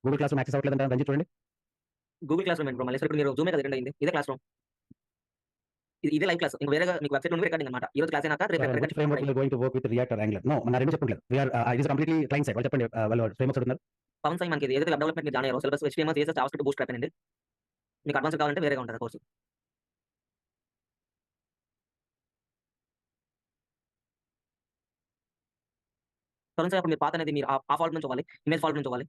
Speaker 1: గూగుల్ క్లాస్ రూమ్ యాక్సెస్ అవ్వట్లేదంట రంజిత్ చూడండి.
Speaker 2: గూగుల్ క్లాస్ రూమ్ ఏంటి బ్రో? మళ్ళీ ఇప్పుడు మీరు జూమే కదా అటెండ్ అయింది. ఇదే క్లాస్ రూమ్. ఇదే లైవ్ క్లాస్. ఇంక వేరేగా మీకు వెబ్‌సైట్ నుండి రికార్డింగ్ అన్నమాట. ఈ రోజు క్లాస్ అయినాక రేపు
Speaker 1: Which framework we are going to work with React or Angular? No, మన రెండు చెప్పట్లేదు. We are it is completely client side. వాళ్ళు చెప్పండి వాళ్ళు ఫ్రేమ్వర్క్స్ అడుగుతున్నారు.
Speaker 2: పవన్ సాయి మనకి ఏదైతే వెబ్ డెవలప్‌మెంట్ మీరు జాయిన్ అయ్యారో syllabus HTML CSS JavaScript boot strap అండి. మీకు అడ్వాన్స్ కావాలంటే వేరేగా ఉంటది కోర్సు. పవన్ సాయి అప్పుడు మీరు పాత్ అనేది మీరు ఆ ఫాల్ట్ నుంచి అవ్వాలి. ఇమేజ్ ఫాల్ట్ నుంచి అవ్వాలి.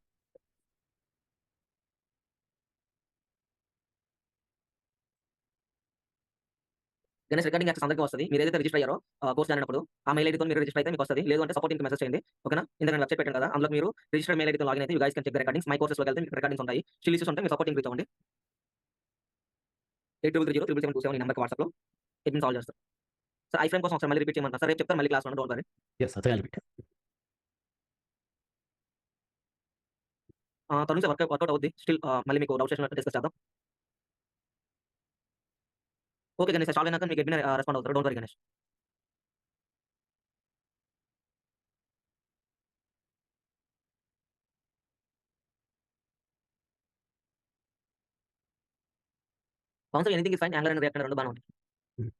Speaker 2: గణేష్ రికార్డింగ్ యాక్సెస్ అందరికీ వస్తది. మీరు ఏదైతే రిజిస్టర్ అయ్యారో కోర్స్ జాయిన్ అయినప్పుడు ఆ మెయిల్ ఐడీతో మీరు రిజిస్టర్ అయితే మీకు వస్తది. లేదు అంటే సపోర్ట్ టీమ్‌కి మెసేజ్ చేయండి. ఓకేనా? ఇందాక నేను వెబ్‌సైట్ పెట్టాను కదా. అందులో మీరు రిజిస్టర్డ్ మెయిల్ ఐడీతో లాగిన్ అయితే you guys can check the recordings. My కోర్సెస్‌లోకి వెళ్తే మీకు రికార్డింగ్స్ ఉంటాయి. స్టిల్ ఇష్యూస్ ఉంటే మీరు సపోర్ట్ టీమ్‌కి రీచ్ అవ్వండి. 8230 77727 ఈ నంబర్‌కి వాట్సాప్‌లో అడ్మిన్ సాల్వ్ చేస్తారు. సార్ ఐఫ్రేమ్ కోసం ఒకసారి మళ్ళీ రిపీట్ చేయమంటారా? సార్ రేపు చెప్తాను మళ్ళీ క్లాస్‌లో don't worry.
Speaker 1: Yes, I'll repeat.
Speaker 2: Tarun sir work out అవుద్ది. స్టిల్ మళ్ళీ మీకు డౌట్ సెషన్ డిస్కస్ చేద్దాం. ఓకే గణేష్. సాల్వ్ అయినాక మీకు అడ్మిన్ రెస్పాండ్ అవుతారు. Don't worry Ganesh. Pavan sir anything is fine. Angular and reactor 2 బానే ఉంటాయి.
Speaker 1: Hmm.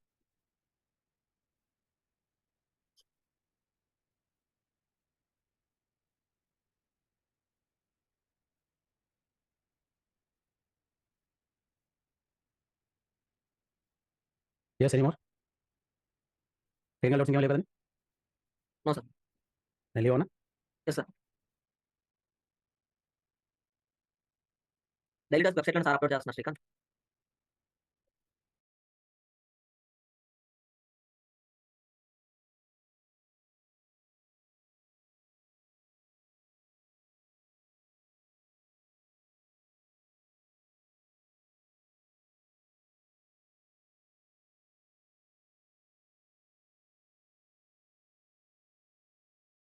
Speaker 1: Yes, any more? Technical doubts ఇంకేం లేవు కదండీ?
Speaker 2: No sir.
Speaker 1: నేను లీవ్ అవునా?
Speaker 2: Yes sir. డైలీ టాస్క్ వెబ్‌సైట్‌లోనే సార్ అప్‌లోడ్ చేస్తున్నారు శ్రీకాంత్.